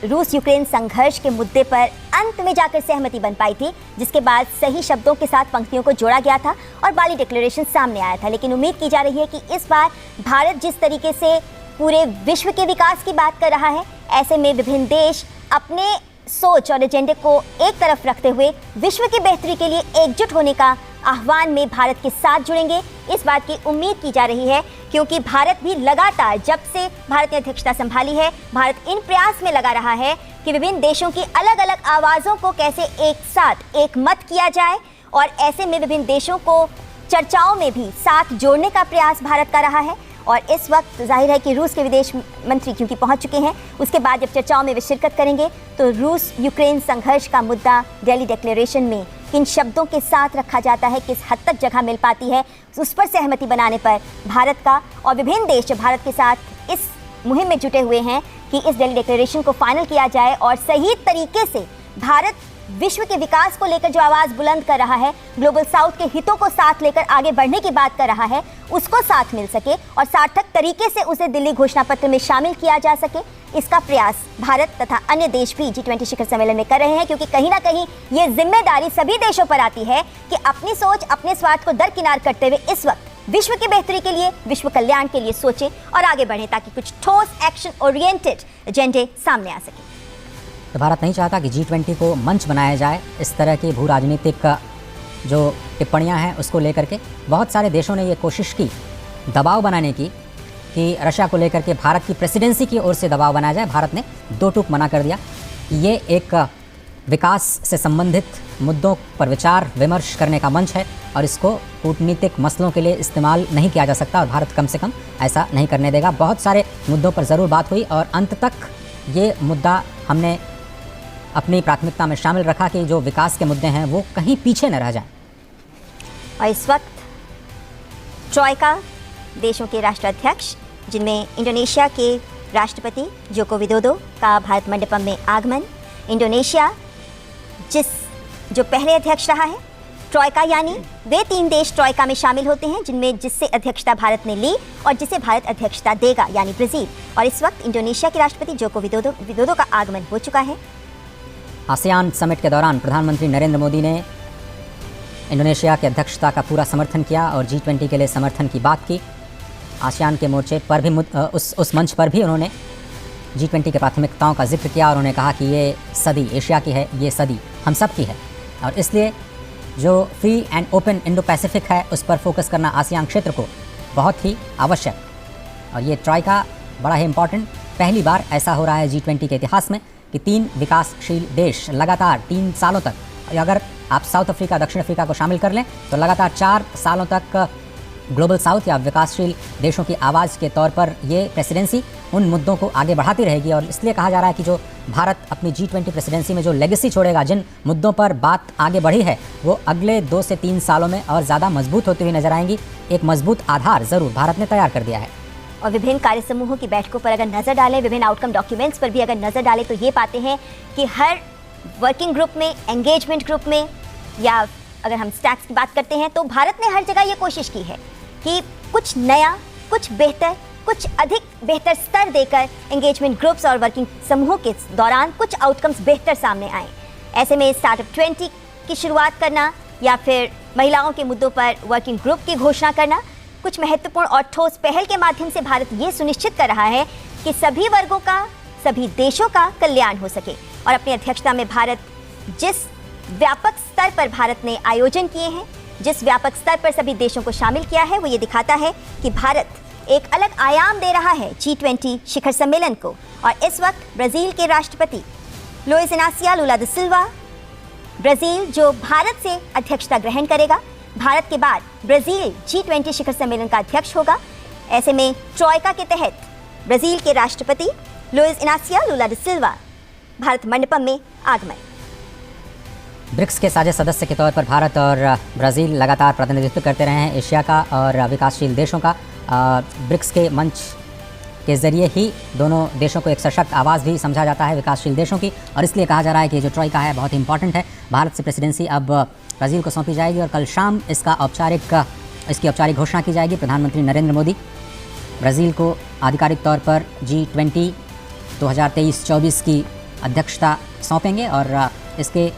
रूस यूक्रेन संघर्ष के मुद्दे पर अंत में जाकर सहमति बन पाई थी, जिसके बाद सही शब्दों के साथ पंक्तियों को जोड़ा गया था और बाली डिक्लेरेशन सामने आया था। लेकिन उम्मीद की जा रही है कि इस बार भारत जिस तरीके से पूरे विश्व के विकास की बात कर रहा है, ऐसे में विभिन्न देश अपने सोच और एजेंडे को एक तरफ रखते हुए विश्व की बेहतरी के लिए एकजुट होने का आह्वान में भारत के साथ जुड़ेंगे। इस बात की उम्मीद की जा रही है, क्योंकि भारत भी लगातार जब से भारत ने अध्यक्षता संभाली है, भारत इन प्रयास में लगा रहा है कि विभिन्न देशों की अलग अलग आवाज़ों को कैसे एक साथ एक मत किया जाए, और ऐसे में विभिन्न देशों को चर्चाओं में भी साथ जोड़ने का प्रयास भारत का रहा है। और इस वक्त जाहिर है कि रूस के विदेश मंत्री क्योंकि पहुंच चुके हैं, उसके बाद जब चर्चाओं में वे शिरकत करेंगे तो रूस यूक्रेन संघर्ष का मुद्दा दिल्ली डिक्लेरेशन में किन शब्दों के साथ रखा जाता है, किस हद तक जगह मिल पाती है, उस पर सहमति बनाने पर भारत का और विभिन्न देश जो भारत के साथ इस मुहिम में जुटे हुए हैं कि इस दिल्ली डिक्लेरेशन को फाइनल किया जाए और सही तरीके से भारत विश्व के विकास को लेकर जो आवाज़ बुलंद कर रहा है, ग्लोबल साउथ के हितों को साथ लेकर आगे बढ़ने की बात कर रहा है, उसको साथ मिल सके और सार्थक तरीके से उसे दिल्ली घोषणा पत्र में शामिल किया जा सके। इसका प्रयास भारत तथा अन्य देश भी G20 शिखर सम्मेलन में कर रहे हैं, क्योंकि कहीं ना कहीं ये जिम्मेदारी सभी देशों पर आती है कि अपनी सोच, अपने स्वार्थ को दरकिनार करते हुए इस वक्त विश्व की बेहतरी के लिए, विश्व कल्याण के लिए सोचें और आगे बढ़ें, ताकि कुछ ठोस एक्शन ओरिएंटेड एजेंडे सामने आ सके। तो भारत नहीं चाहता कि G20 को मंच बनाया जाए इस तरह की भू राजनीतिक जो टिप्पणियां हैं उसको लेकर के। बहुत सारे देशों ने ये कोशिश की दबाव बनाने की कि रशिया को लेकर के भारत की प्रेसिडेंसी की ओर से दबाव बनाया जाए। भारत ने दो टूक मना कर दिया कि ये एक विकास से संबंधित मुद्दों पर विचार विमर्श करने का मंच है और इसको कूटनीतिक मसलों के लिए इस्तेमाल नहीं किया जा सकता, और भारत कम से कम ऐसा नहीं करने देगा। बहुत सारे मुद्दों पर ज़रूर बात हुई और अंत तक ये मुद्दा हमने अपनी प्राथमिकता में शामिल रखा कि जो विकास के मुद्दे हैं वो कहीं पीछे न रह जाएं। और इस वक्त ट्रॉयका देशों के राष्ट्राध्यक्ष, जिनमें इंडोनेशिया के राष्ट्रपति जोको विदोदो का भारत मंडपम में आगमन, इंडोनेशिया जो पहले अध्यक्ष रहा है ट्रॉयका, यानी वे 3 देश ट्रॉयका में शामिल होते हैं जिससे अध्यक्षता भारत ने ली और जिसे भारत अध्यक्षता देगा, यानी ब्राज़ील। और इस वक्त इंडोनेशिया के राष्ट्रपति जोको विदोदो का आगमन हो चुका है। आसियान समिट के दौरान प्रधानमंत्री नरेंद्र मोदी ने इंडोनेशिया की अध्यक्षता का पूरा समर्थन किया और G20 के लिए समर्थन की बात की। आसियान के मोर्चे पर भी उस मंच पर भी उन्होंने G20 के प्राथमिकताओं का जिक्र किया और उन्होंने कहा कि ये सदी एशिया की है, ये सदी हम सब की है, और इसलिए जो free and open Indo Pacific है उस पर फोकस करना आसियान क्षेत्र को बहुत ही आवश्यक। और ये ट्रॉयका बड़ा ही इम्पॉर्टेंट, पहली बार ऐसा हो रहा है G20 के इतिहास में कि 3 विकासशील देश लगातार 3 सालों तक, अगर आप साउथ अफ्रीका, दक्षिण अफ्रीका को शामिल कर लें तो लगातार 4 सालों तक ग्लोबल साउथ या विकासशील देशों की आवाज़ के तौर पर ये प्रेसिडेंसी उन मुद्दों को आगे बढ़ाती रहेगी। और इसलिए कहा जा रहा है कि जो भारत अपनी G20 प्रेसिडेंसी में जो लेगेसी छोड़ेगा, जिन मुद्दों पर बात आगे बढ़ी है, वो अगले 2 से 3 सालों में और ज़्यादा मजबूत होती हुई नजर आएंगी। एक मजबूत आधार ज़रूर भारत ने तैयार कर दिया है। और विभिन्न कार्य समूहों की बैठकों पर अगर नजर डालें, विभिन्न आउटकम डॉक्यूमेंट्स पर भी अगर नजर डालें, तो ये पाते हैं कि हर वर्किंग ग्रुप में, एंगेजमेंट ग्रुप में, या अगर हम स्टैक्स की बात करते हैं, तो भारत ने हर जगह ये कोशिश की है कि कुछ नया, कुछ बेहतर, कुछ अधिक बेहतर स्तर देकर एंगेजमेंट ग्रुप्स और वर्किंग समूहों के दौरान कुछ आउटकम्स बेहतर सामने आए। ऐसे में स्टार्टअप 20 की शुरुआत करना या फिर महिलाओं के मुद्दों पर वर्किंग ग्रुप की घोषणा करना, कुछ महत्वपूर्ण और ठोस पहल के माध्यम से भारत ये सुनिश्चित कर रहा है कि सभी वर्गों का, सभी देशों का कल्याण हो सके। और अपनी अध्यक्षता में भारत जिस व्यापक स्तर पर भारत ने आयोजन किए हैं, जिस व्यापक स्तर पर सभी देशों को शामिल किया है, वो ये दिखाता है कि भारत एक अलग आयाम दे रहा है G20 शिखर सम्मेलन को। और इस वक्त ब्राज़ील के राष्ट्रपति लुइस इनासियो लुला दा सिल्वा, ब्राज़ील जो भारत से अध्यक्षता ग्रहण करेगा, भारत के बाद ब्राज़ील G20 शिखर सम्मेलन का अध्यक्ष होगा। ऐसे में ट्रॉयका के तहत ब्राज़ील के राष्ट्रपति लुइस इनासियो लुला दा सिल्वा भारत मंडपम में आगमन। ब्रिक्स के साझे सदस्य के तौर पर भारत और ब्राज़ील लगातार प्रतिनिधित्व करते रहे हैं एशिया का और विकासशील देशों का। ब्रिक्स के मंच के ज़रिए ही दोनों देशों को एक सशक्त आवाज़ भी समझा जाता है विकासशील देशों की। और इसलिए कहा जा रहा है कि जो ट्रॉयका है बहुत इंपॉर्टेंट है। भारत से प्रेसिडेंसी अब ब्राज़ील को सौंपी जाएगी और कल शाम इसकी औपचारिक घोषणा की जाएगी। प्रधानमंत्री नरेंद्र मोदी ब्राज़ील को आधिकारिक तौर पर G20 2023-24 की अध्यक्षता सौंपेंगे। और इसके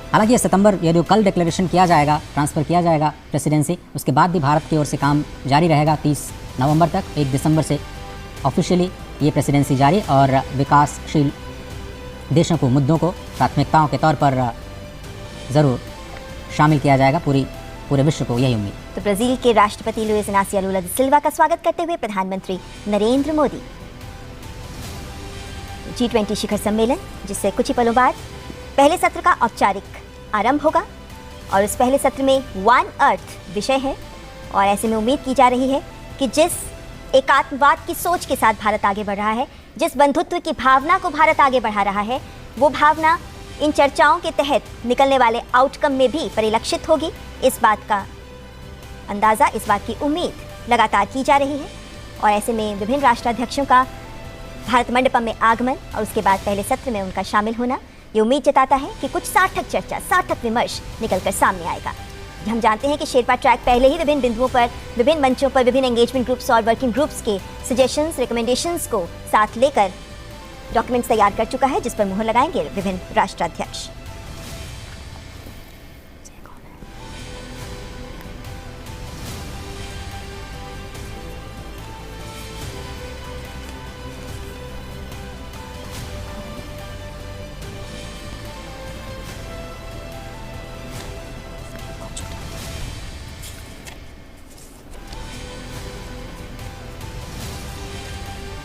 हालांकि ये सितंबर, ये जो कल डिक्लेरेशन किया जाएगा, ट्रांसफ़र किया जाएगा प्रेसिडेंसी, उसके बाद भी भारत की ओर से काम जारी रहेगा 30 नवंबर तक। 1 दिसंबर से ऑफिशियली ये प्रेसिडेंसी जारी और विकासशील देशों को, मुद्दों को प्राथमिकताओं के तौर पर ज़रूर शामिल किया जाएगा। पूरे विश्व को यही उम्मीद। तो ब्राज़ील के राष्ट्रपति लुइस इनासियो लुला दा सिल्वा का स्वागत करते हुए प्रधानमंत्री नरेंद्र मोदी G20 शिखर सम्मेलन, जिससे कुछ ही पलों बाद पहले सत्र का औपचारिक आरंभ होगा। और उस पहले सत्र में वन अर्थ विषय है। और ऐसे में उम्मीद की जा रही है कि जिस एकात्मवाद की सोच के साथ भारत आगे बढ़ रहा है, जिस बंधुत्व की भावना को भारत आगे बढ़ा रहा है, वो भावना इन चर्चाओं के तहत निकलने वाले आउटकम में भी परिलक्षित होगी। इस बात का अंदाज़ा, इस बात की उम्मीद लगातार की जा रही है। और ऐसे में विभिन्न राष्ट्राध्यक्षों का भारत मंडपम में आगमन और उसके बाद पहले सत्र में उनका शामिल होना ये उम्मीद जताता है कि कुछ सार्थक चर्चा, सार्थक विमर्श निकलकर सामने आएगा। हम जानते हैं कि शेरपा ट्रैक पहले ही विभिन्न बिंदुओं पर, विभिन्न मंचों पर, विभिन्न एंगेजमेंट ग्रुप्स और वर्किंग ग्रुप्स के सजेशंस, रिकमेंडेशंस को साथ लेकर डॉक्यूमेंट्स तैयार कर चुका है, जिस पर मुहर लगाएंगे विभिन्न राष्ट्राध्यक्ष।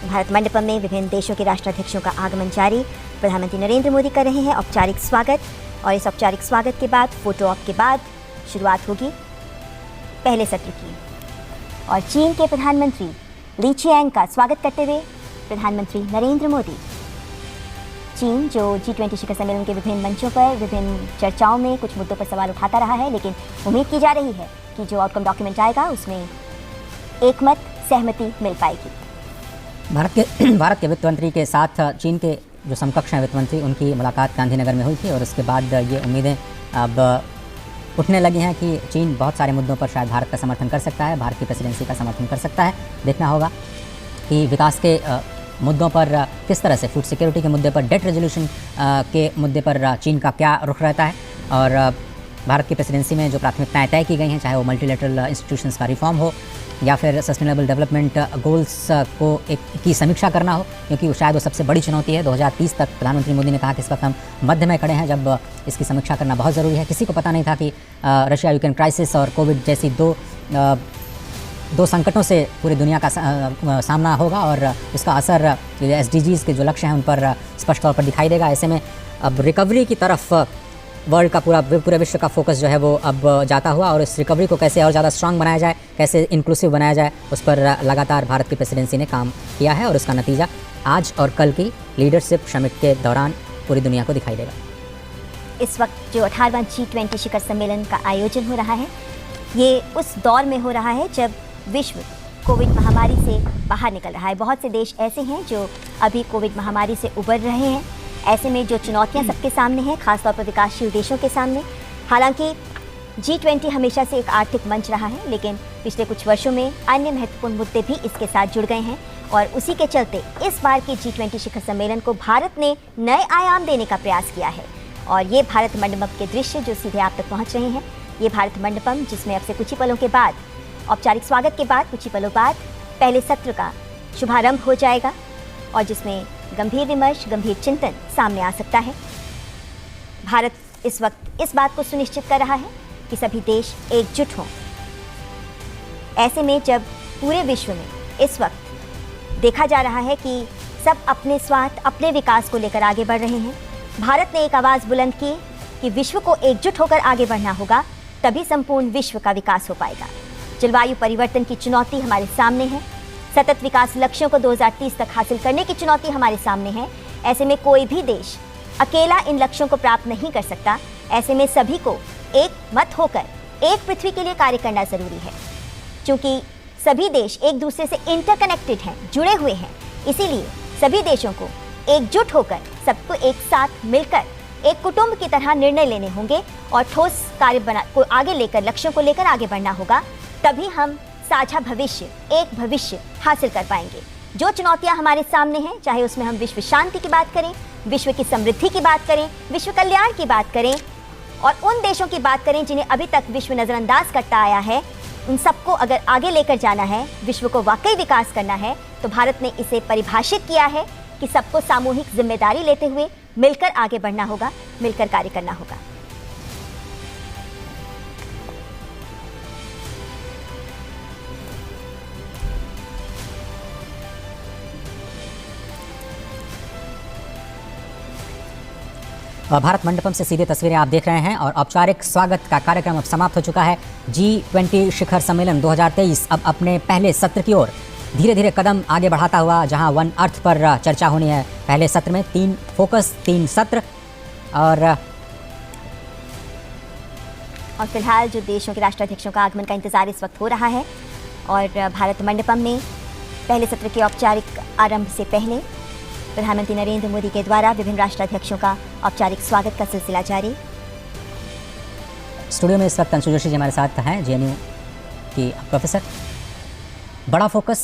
भारत मंडपम में विभिन्न देशों के राष्ट्राध्यक्षों का आगमन जारी। प्रधानमंत्री नरेंद्र मोदी कर रहे हैं औपचारिक स्वागत। और इस औपचारिक स्वागत के बाद फोटो ऑप के बाद शुरुआत होगी पहले सत्र की। और चीन के प्रधानमंत्री ली चियांग का स्वागत करते हुए प्रधानमंत्री नरेंद्र मोदी। चीन जो G20 शिखर सम्मेलन के विभिन्न मंचों पर, विभिन्न चर्चाओं में कुछ मुद्दों पर सवाल उठाता रहा है, लेकिन उम्मीद की जा रही है कि जो आउटकम डॉक्यूमेंट आएगा उसमें एकमत सहमति मिल पाएगी। भारत के वित्त मंत्री के साथ चीन के जो समकक्ष हैं वित्त मंत्री, उनकी मुलाकात गांधीनगर में हुई थी। और उसके बाद ये उम्मीदें अब उठने लगी हैं कि चीन बहुत सारे मुद्दों पर शायद भारत का समर्थन कर सकता है, भारत की प्रेसिडेंसी का समर्थन कर सकता है। देखना होगा कि विकास के मुद्दों पर किस तरह से, फूड सिक्योरिटी के मुद्दे पर, डेट रेजोल्यूशन के मुद्दे पर चीन का क्या रुख रहता है। और भारत की प्रेसिडेंसी में जो प्राथमिकताएं तय की गई हैं, चाहे वो मल्टीलेटरल इंस्टीट्यूशंस का रिफॉर्म हो या फिर सस्टेनेबल डेवलपमेंट गोल्स को की समीक्षा करना हो, क्योंकि वो शायद वो सबसे बड़ी चुनौती है। 2030 तक प्रधानमंत्री मोदी ने कहा कि इस वक्त हम मध्य में खड़े हैं, जब इसकी समीक्षा करना बहुत ज़रूरी है। किसी को पता नहीं था कि रशिया यूक्रेन क्राइसिस और कोविड जैसी दो संकटों से पूरी दुनिया का सामना होगा और इसका असर SDGs के जो लक्ष्य हैं उन पर स्पष्ट तौर पर दिखाई देगा। ऐसे में अब रिकवरी की तरफ वर्ल्ड का पूरे विश्व का फोकस जो है वो अब जाता हुआ, और इस रिकवरी को कैसे और ज़्यादा स्ट्रांग बनाया जाए, कैसे इंक्लूसिव बनाया जाए, उस पर लगातार भारत की प्रेसिडेंसी ने काम किया है, और उसका नतीजा आज और कल की लीडरशिप समिट के दौरान पूरी दुनिया को दिखाई देगा। इस वक्त जो 18वां G20 शिखर सम्मेलन का आयोजन हो रहा है, ये उस दौर में हो रहा है जब विश्व कोविड महामारी से बाहर निकल रहा है। बहुत से देश ऐसे हैं जो अभी कोविड महामारी से उबर रहे हैं। ऐसे में जो चुनौतियां सबके सामने हैं, खासतौर पर विकासशील देशों के सामने, हालांकि G20 हमेशा से एक आर्थिक मंच रहा है, लेकिन पिछले कुछ वर्षों में अन्य महत्वपूर्ण मुद्दे भी इसके साथ जुड़ गए हैं, और उसी के चलते इस बार के G20 शिखर सम्मेलन को भारत ने नए आयाम देने का प्रयास किया है। और ये भारत मंडपम के दृश्य जो सीधे आप तक पहुंच रहे हैं, ये भारत मंडपम जिसमें अब से कुछ ही पलों के बाद, औपचारिक स्वागत के बाद कुछ ही पलों बाद पहले सत्र का शुभारंभ हो जाएगा, और जिसमें गंभीर विमर्श, गंभीर चिंतन सामने आ सकता है। भारत इस वक्त इस बात को सुनिश्चित कर रहा है कि सभी देश एकजुट हों। ऐसे में जब पूरे विश्व में इस वक्त देखा जा रहा है कि सब अपने स्वार्थ, अपने विकास को लेकर आगे बढ़ रहे हैं, भारत ने एक आवाज़ बुलंद की कि विश्व को एकजुट होकर आगे बढ़ना होगा, तभी संपूर्ण विश्व का विकास हो पाएगा। जलवायु परिवर्तन की चुनौती हमारे सामने है, सतत विकास लक्ष्यों को 2030 तक हासिल करने की चुनौती हमारे सामने है। ऐसे में कोई भी देश अकेला इन लक्ष्यों को प्राप्त नहीं कर सकता। ऐसे में सभी को एक मत होकर एक पृथ्वी के लिए कार्य करना जरूरी है। क्योंकि सभी देश एक दूसरे से इंटरकनेक्टेड हैं, जुड़े हुए हैं, इसीलिए सभी देशों को एकजुट होकर, सबको एक साथ मिलकर एक कुटुंब की तरह निर्णय लेने होंगे और ठोस कार्य को आगे लेकर, लक्ष्यों को लेकर आगे बढ़ना होगा। तभी हम साझा भविष्य, एक भविष्य हासिल कर पाएंगे। जो चुनौतियां हमारे सामने हैं, चाहे उसमें हम विश्व शांति की बात करें, विश्व की समृद्धि की बात करें, विश्व कल्याण की बात करें, और उन देशों की बात करें जिन्हें अभी तक विश्व नज़रअंदाज करता आया है, उन सबको अगर आगे लेकर जाना है, विश्व को वाकई विकास करना है, तो भारत ने इसे परिभाषित किया है कि सबको सामूहिक जिम्मेदारी लेते हुए मिलकर आगे बढ़ना होगा, मिलकर कार्य करना होगा। भारत मंडपम से सीधे तस्वीरें आप देख रहे हैं, और औपचारिक स्वागत का कार्यक्रम अब समाप्त हो चुका है। G20 शिखर सम्मेलन 2023 अब अपने पहले सत्र की ओर धीरे धीरे कदम आगे बढ़ाता हुआ, जहां वन अर्थ पर चर्चा होनी है। पहले सत्र में 3 फोकस, 3 सत्र, और फिलहाल जो देशों के राष्ट्राध्यक्षों का आगमन का इंतजार इस वक्त हो रहा है, और भारत मंडपम में पहले सत्र के औपचारिक आरंभ से पहले प्रधानमंत्री नरेंद्र मोदी के द्वारा विभिन्न राष्ट्राध्यक्षों का औपचारिक स्वागत का सिलसिला जारी। स्टूडियो में इस वक्त अंशु जोशी जी हमारे साथ हैं, JNU की प्रोफेसर। बड़ा फोकस,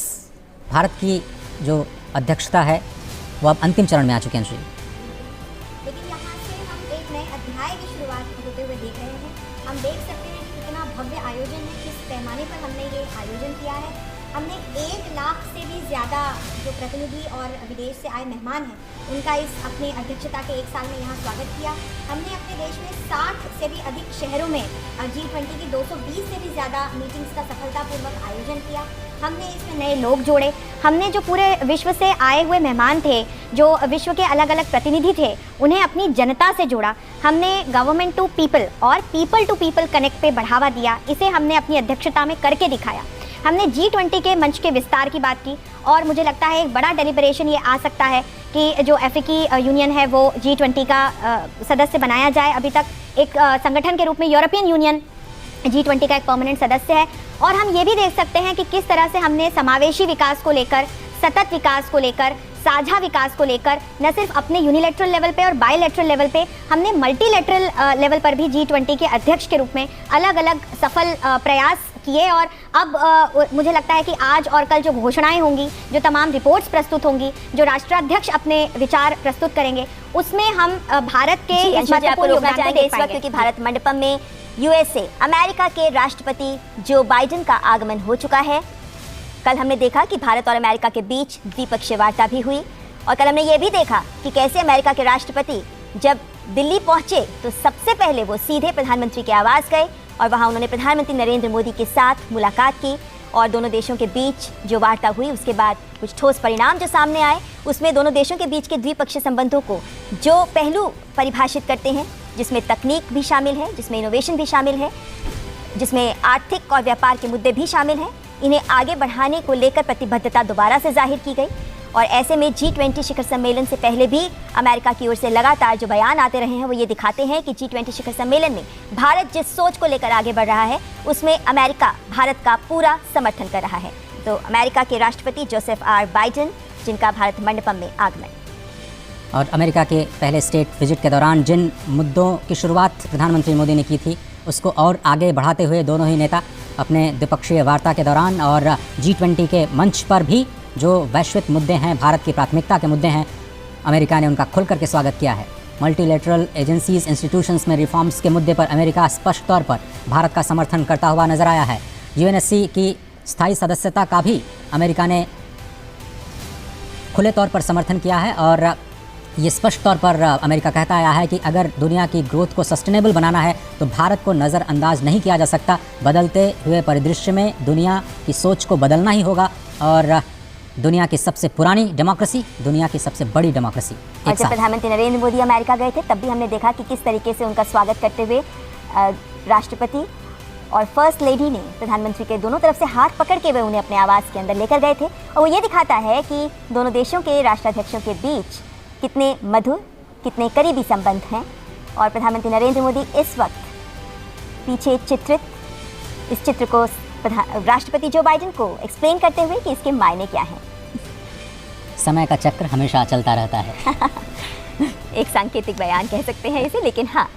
भारत की जो अध्यक्षता है वो अब अंतिम चरण में आ चुके हैं अंशु जी। लेकिन यहाँ से हम एक नए अध्याय की शुरुआत होते हुए देख रहे हैं। हम देख सकते हैं कि कितना भव्य आयोजन है, किस पैमाने पर हमने ये आयोजन किया है। हमने 1 लाख से भी ज़्यादा जो प्रतिनिधि और विदेश से आए मेहमान हैं, उनका इस अपनी अध्यक्षता के 1 साल में यहाँ स्वागत किया। हमने अपने देश में 60 से भी अधिक शहरों में G20 की 220 से भी ज़्यादा मीटिंग्स का सफलतापूर्वक आयोजन किया। हमने इसमें नए लोग जोड़े। हमने जो पूरे विश्व से आए हुए मेहमान थे, जो विश्व के अलग अलग प्रतिनिधि थे, उन्हें अपनी जनता से जोड़ा। हमने गवर्नमेंट टू पीपल और पीपल टू पीपल कनेक्ट पे बढ़ावा दिया। इसे हमने अपनी अध्यक्षता में करके दिखाया। हमने G20 के मंच के विस्तार की बात की, और मुझे लगता है एक बड़ा डेलिब्रेशन ये आ सकता है कि जो अफ्रीकी यूनियन है वो G20 का सदस्य बनाया जाए। अभी तक एक संगठन के रूप में यूरोपियन यूनियन G20 का एक परमानेंट सदस्य है। और हम ये भी देख सकते हैं कि किस तरह से हमने समावेशी विकास को लेकर, सतत विकास को लेकर, साझा विकास को लेकर न सिर्फ अपने यूनिलैटरल लेवल पे और बायलैटरल लेवल पे, हमने मल्टीलैटरल लेवल पर भी G20 के अध्यक्ष के रूप में अलग अलग सफल प्रयास किए। और अब मुझे लगता है कि आज और कल जो घोषणाएं होंगी, जो तमाम रिपोर्ट्स प्रस्तुत होंगी, जो राष्ट्राध्यक्ष अपने विचार प्रस्तुत करेंगे, उसमें हम भारत के इस महत्वपूर्ण योगदान को देख पाएंगे। क्योंकि भारत मंडपम में USA, अमेरिका के राष्ट्रपति जो बाइडेन का आगमन हो चुका है। कल हमने देखा कि भारत और अमेरिका के बीच द्विपक्षीय वार्ता भी हुई, और कल हमने ये भी देखा कि कैसे अमेरिका के राष्ट्रपति जब दिल्ली पहुंचे तो सबसे पहले वो सीधे प्रधानमंत्री के आवास गए, और वहां उन्होंने प्रधानमंत्री नरेंद्र मोदी के साथ मुलाकात की, और दोनों देशों के बीच जो वार्ता हुई उसके बाद कुछ ठोस परिणाम जो सामने आए, उसमें दोनों देशों के बीच के द्विपक्षीय संबंधों को जो पहलू परिभाषित करते हैं जिसमें तकनीक भी शामिल है, जिसमें इनोवेशन भी शामिल है, जिसमें आर्थिक और व्यापार के मुद्दे भी शामिल हैं। इन्हें आगे बढ़ाने को लेकर प्रतिबद्धता दोबारा से जाहिर की गई और ऐसे में G20 शिखर सम्मेलन से पहले भी अमेरिका की ओर से लगातार जो बयान आते रहे हैं वो ये दिखाते हैं कि G20 शिखर सम्मेलन में भारत जिस सोच को लेकर आगे बढ़ रहा है उसमें अमेरिका भारत का पूरा समर्थन कर रहा है। तो अमेरिका के राष्ट्रपति जोसेफ आर बाइडेन, जिनका भारत मंडपम में आगमन। और अमेरिका के पहले स्टेट विजिट के दौरान जिन मुद्दों की शुरुआत प्रधानमंत्री मोदी ने की थी उसको और आगे बढ़ाते हुए दोनों ही नेता अपने द्विपक्षीय वार्ता के दौरान और G20 के मंच पर भी जो वैश्विक मुद्दे हैं, भारत की प्राथमिकता के मुद्दे हैं, अमेरिका ने उनका खुल करके स्वागत किया है। मल्टीलेटरल एजेंसीज इंस्टीट्यूशंस में रिफॉर्म्स के मुद्दे पर अमेरिका स्पष्ट तौर पर भारत का समर्थन करता हुआ नजर आया है। UNSC की स्थायी सदस्यता का भी अमेरिका ने खुले तौर पर समर्थन किया है और ये स्पष्ट तौर पर अमेरिका कहता आया है कि अगर दुनिया की ग्रोथ को सस्टेनेबल बनाना है तो भारत को नज़रअंदाज नहीं किया जा सकता। बदलते हुए परिदृश्य में दुनिया की सोच को बदलना ही होगा और दुनिया की सबसे पुरानी डेमोक्रेसी, दुनिया की सबसे बड़ी डेमोक्रेसी। और जब प्रधानमंत्री नरेंद्र मोदी अमेरिका गए थे तब भी हमने देखा कि किस तरीके से उनका स्वागत करते हुए राष्ट्रपति और फर्स्ट लेडी ने प्रधानमंत्री के दोनों तरफ से हाथ पकड़ के वे उन्हें अपने आवास के अंदर लेकर गए थे। और वो ये दिखाता है कि दोनों देशों के राष्ट्राध्यक्षों के बीच कितने मधुर, कितने करीबी संबंध हैं। और प्रधानमंत्री नरेंद्र मोदी इस वक्त पीछे चित्रित इस चित्र को राष्ट्रपति जो बाइडेन को एक्सप्लेन करते हुए कि इसके मायने क्या हैं। समय का चक्र हमेशा चलता रहता है। एक सांकेतिक बयान कह सकते हैं इसे, लेकिन हाँ,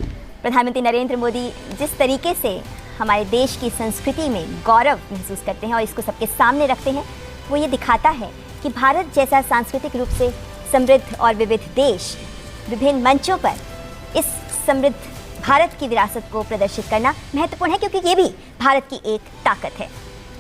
प्रधानमंत्री नरेंद्र मोदी जिस तरीके से हमारे देश की संस्कृति में गौरव महसूस करते हैं और इसको सबके सामने रखते हैं, वो ये दिखाता है कि भारत जैसा सांस्कृतिक रूप से समृद्ध और विविध देश विभिन्न मंचों पर इस समृद्ध भारत की विरासत को प्रदर्शित करना महत्वपूर्ण है, क्योंकि ये भी भारत की एक ताकत है।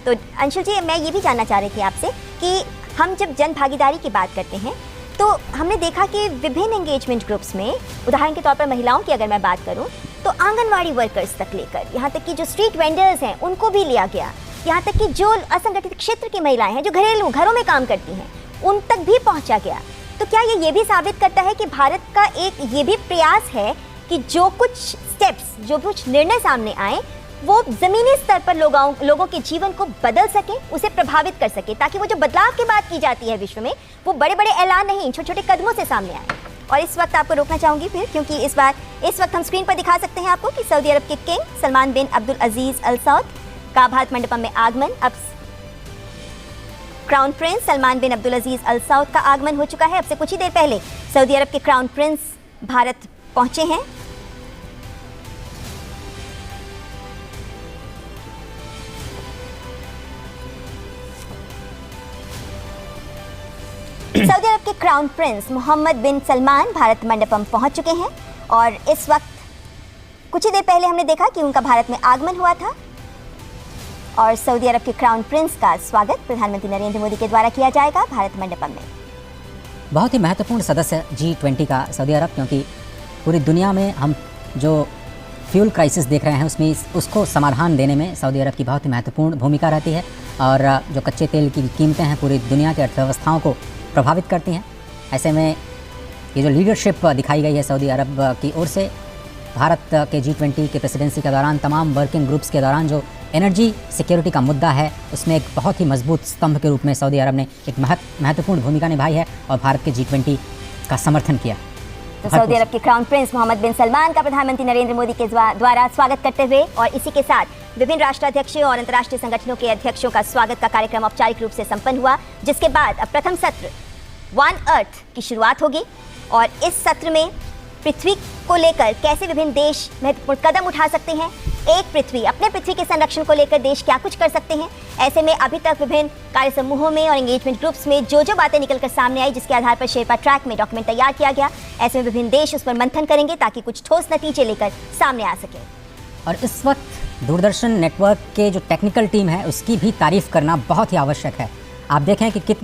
तो अंशुल जी, मैं ये भी जानना चाह रही थी आपसे कि हम जब जन भागीदारी की बात करते हैं तो हमने देखा कि विभिन्न एंगेजमेंट ग्रुप्स में, उदाहरण के तौर पर महिलाओं की अगर मैं बात करूं तो आंगनवाड़ी वर्कर्स तक लेकर यहाँ तक कि जो स्ट्रीट वेंडर्स हैं उनको भी लिया गया, यहाँ तक कि जो असंगठित क्षेत्र की महिलाएं हैं जो घरों में काम करती हैं उन तक भी पहुँचा गया। तो क्या ये भी साबित करता है कि भारत का एक ये भी प्रयास है कि जो कुछ स्टेप्स, जो कुछ निर्णय सामने आए वो ज़मीनी स्तर पर लोगों के जीवन को बदल सके, उसे प्रभावित कर सके, ताकि वो जो बदलाव की बात की जाती है विश्व में वो बड़े बड़े ऐलान नहीं, छोटे छोटे कदमों से सामने आए। और इस वक्त आपको रोकना चाहूँगी फिर, क्योंकि इस वक्त हम स्क्रीन पर दिखा सकते हैं आपको कि सऊदी अरब के किंग सलमान बिन अब्दुल अजीज़ अल सऊद का भारत मंडपम में आगमन। अब क्राउन प्रिंस सलमान बिन अब्दुल अजीज़ अल सऊद का आगमन हो चुका है। अब से कुछ ही देर पहले सऊदी अरब के क्राउन प्रिंस भारत पहुंचे हैं। सऊदी अरब के क्राउन प्रिंस मोहम्मद बिन सलमान भारत मंडपम पहुंच चुके हैं और इस वक्त कुछ ही देर पहले हमने देखा कि उनका भारत में आगमन हुआ था और सऊदी अरब के क्राउन प्रिंस का स्वागत प्रधानमंत्री नरेंद्र मोदी के द्वारा किया जाएगा भारत मंडपम में। बहुत ही महत्वपूर्ण सदस्य G20 का सऊदी अरब, क्योंकि पूरी दुनिया में हम जो फ्यूल क्राइसिस देख रहे हैं उसको समाधान देने में सऊदी अरब की बहुत ही महत्वपूर्ण भूमिका रहती है और जो कच्चे तेल की कीमतें हैं पूरी दुनिया की अर्थव्यवस्थाओं को प्रभावित करती हैं। ऐसे में ये जो लीडरशिप दिखाई गई है सऊदी अरब की ओर से भारत के G20 के प्रेसिडेंसी के दौरान, तमाम वर्किंग ग्रुप्स के दौरान जो एनर्जी सिक्योरिटी का मुद्दा है उसमें एक बहुत ही मजबूत स्तंभ के रूप में सऊदी अरब ने एक महत्वपूर्ण भूमिका निभाई है और भारत के G20 का समर्थन किया। तो सऊदी अरब के क्राउन प्रिंस मोहम्मद बिन सलमान का प्रधानमंत्री नरेंद्र मोदी के द्वारा स्वागत करते हुए और इसी के साथ विभिन्न राष्ट्राध्यक्षों और अंतर्राष्ट्रीय संगठनों के अध्यक्षों का स्वागत का कार्यक्रम औपचारिक रूप से संपन्न हुआ, जिसके बाद अब प्रथम सत्र वन अर्थ की शुरुआत होगी और इस सत्र में पृथ्वी को लेकर कैसे विभिन्न देश महत्वपूर्ण कदम उठा सकते हैं, एक पृथ्वी, अपने पृथ्वी के संरक्षण को लेकर देश क्या कुछ कर सकते हैं। ऐसे में अभी तक विभिन्न कार्य समूहों में और एंगेजमेंट ग्रुप्स में जो बातें निकलकर सामने आई, जिसके आधार पर शेरपा ट्रैक में डॉक्यूमेंट तैयार किया गया, ऐसे में विभिन्न देश उस पर मंथन करेंगे ताकि कुछ ठोस नतीजे लेकर सामने आ सके। और इस वक्त दूरदर्शन नेटवर्क के जो टेक्निकल टीम है उसकी भी तारीफ करना बहुत ही आवश्यक है। आप देखें कि कितने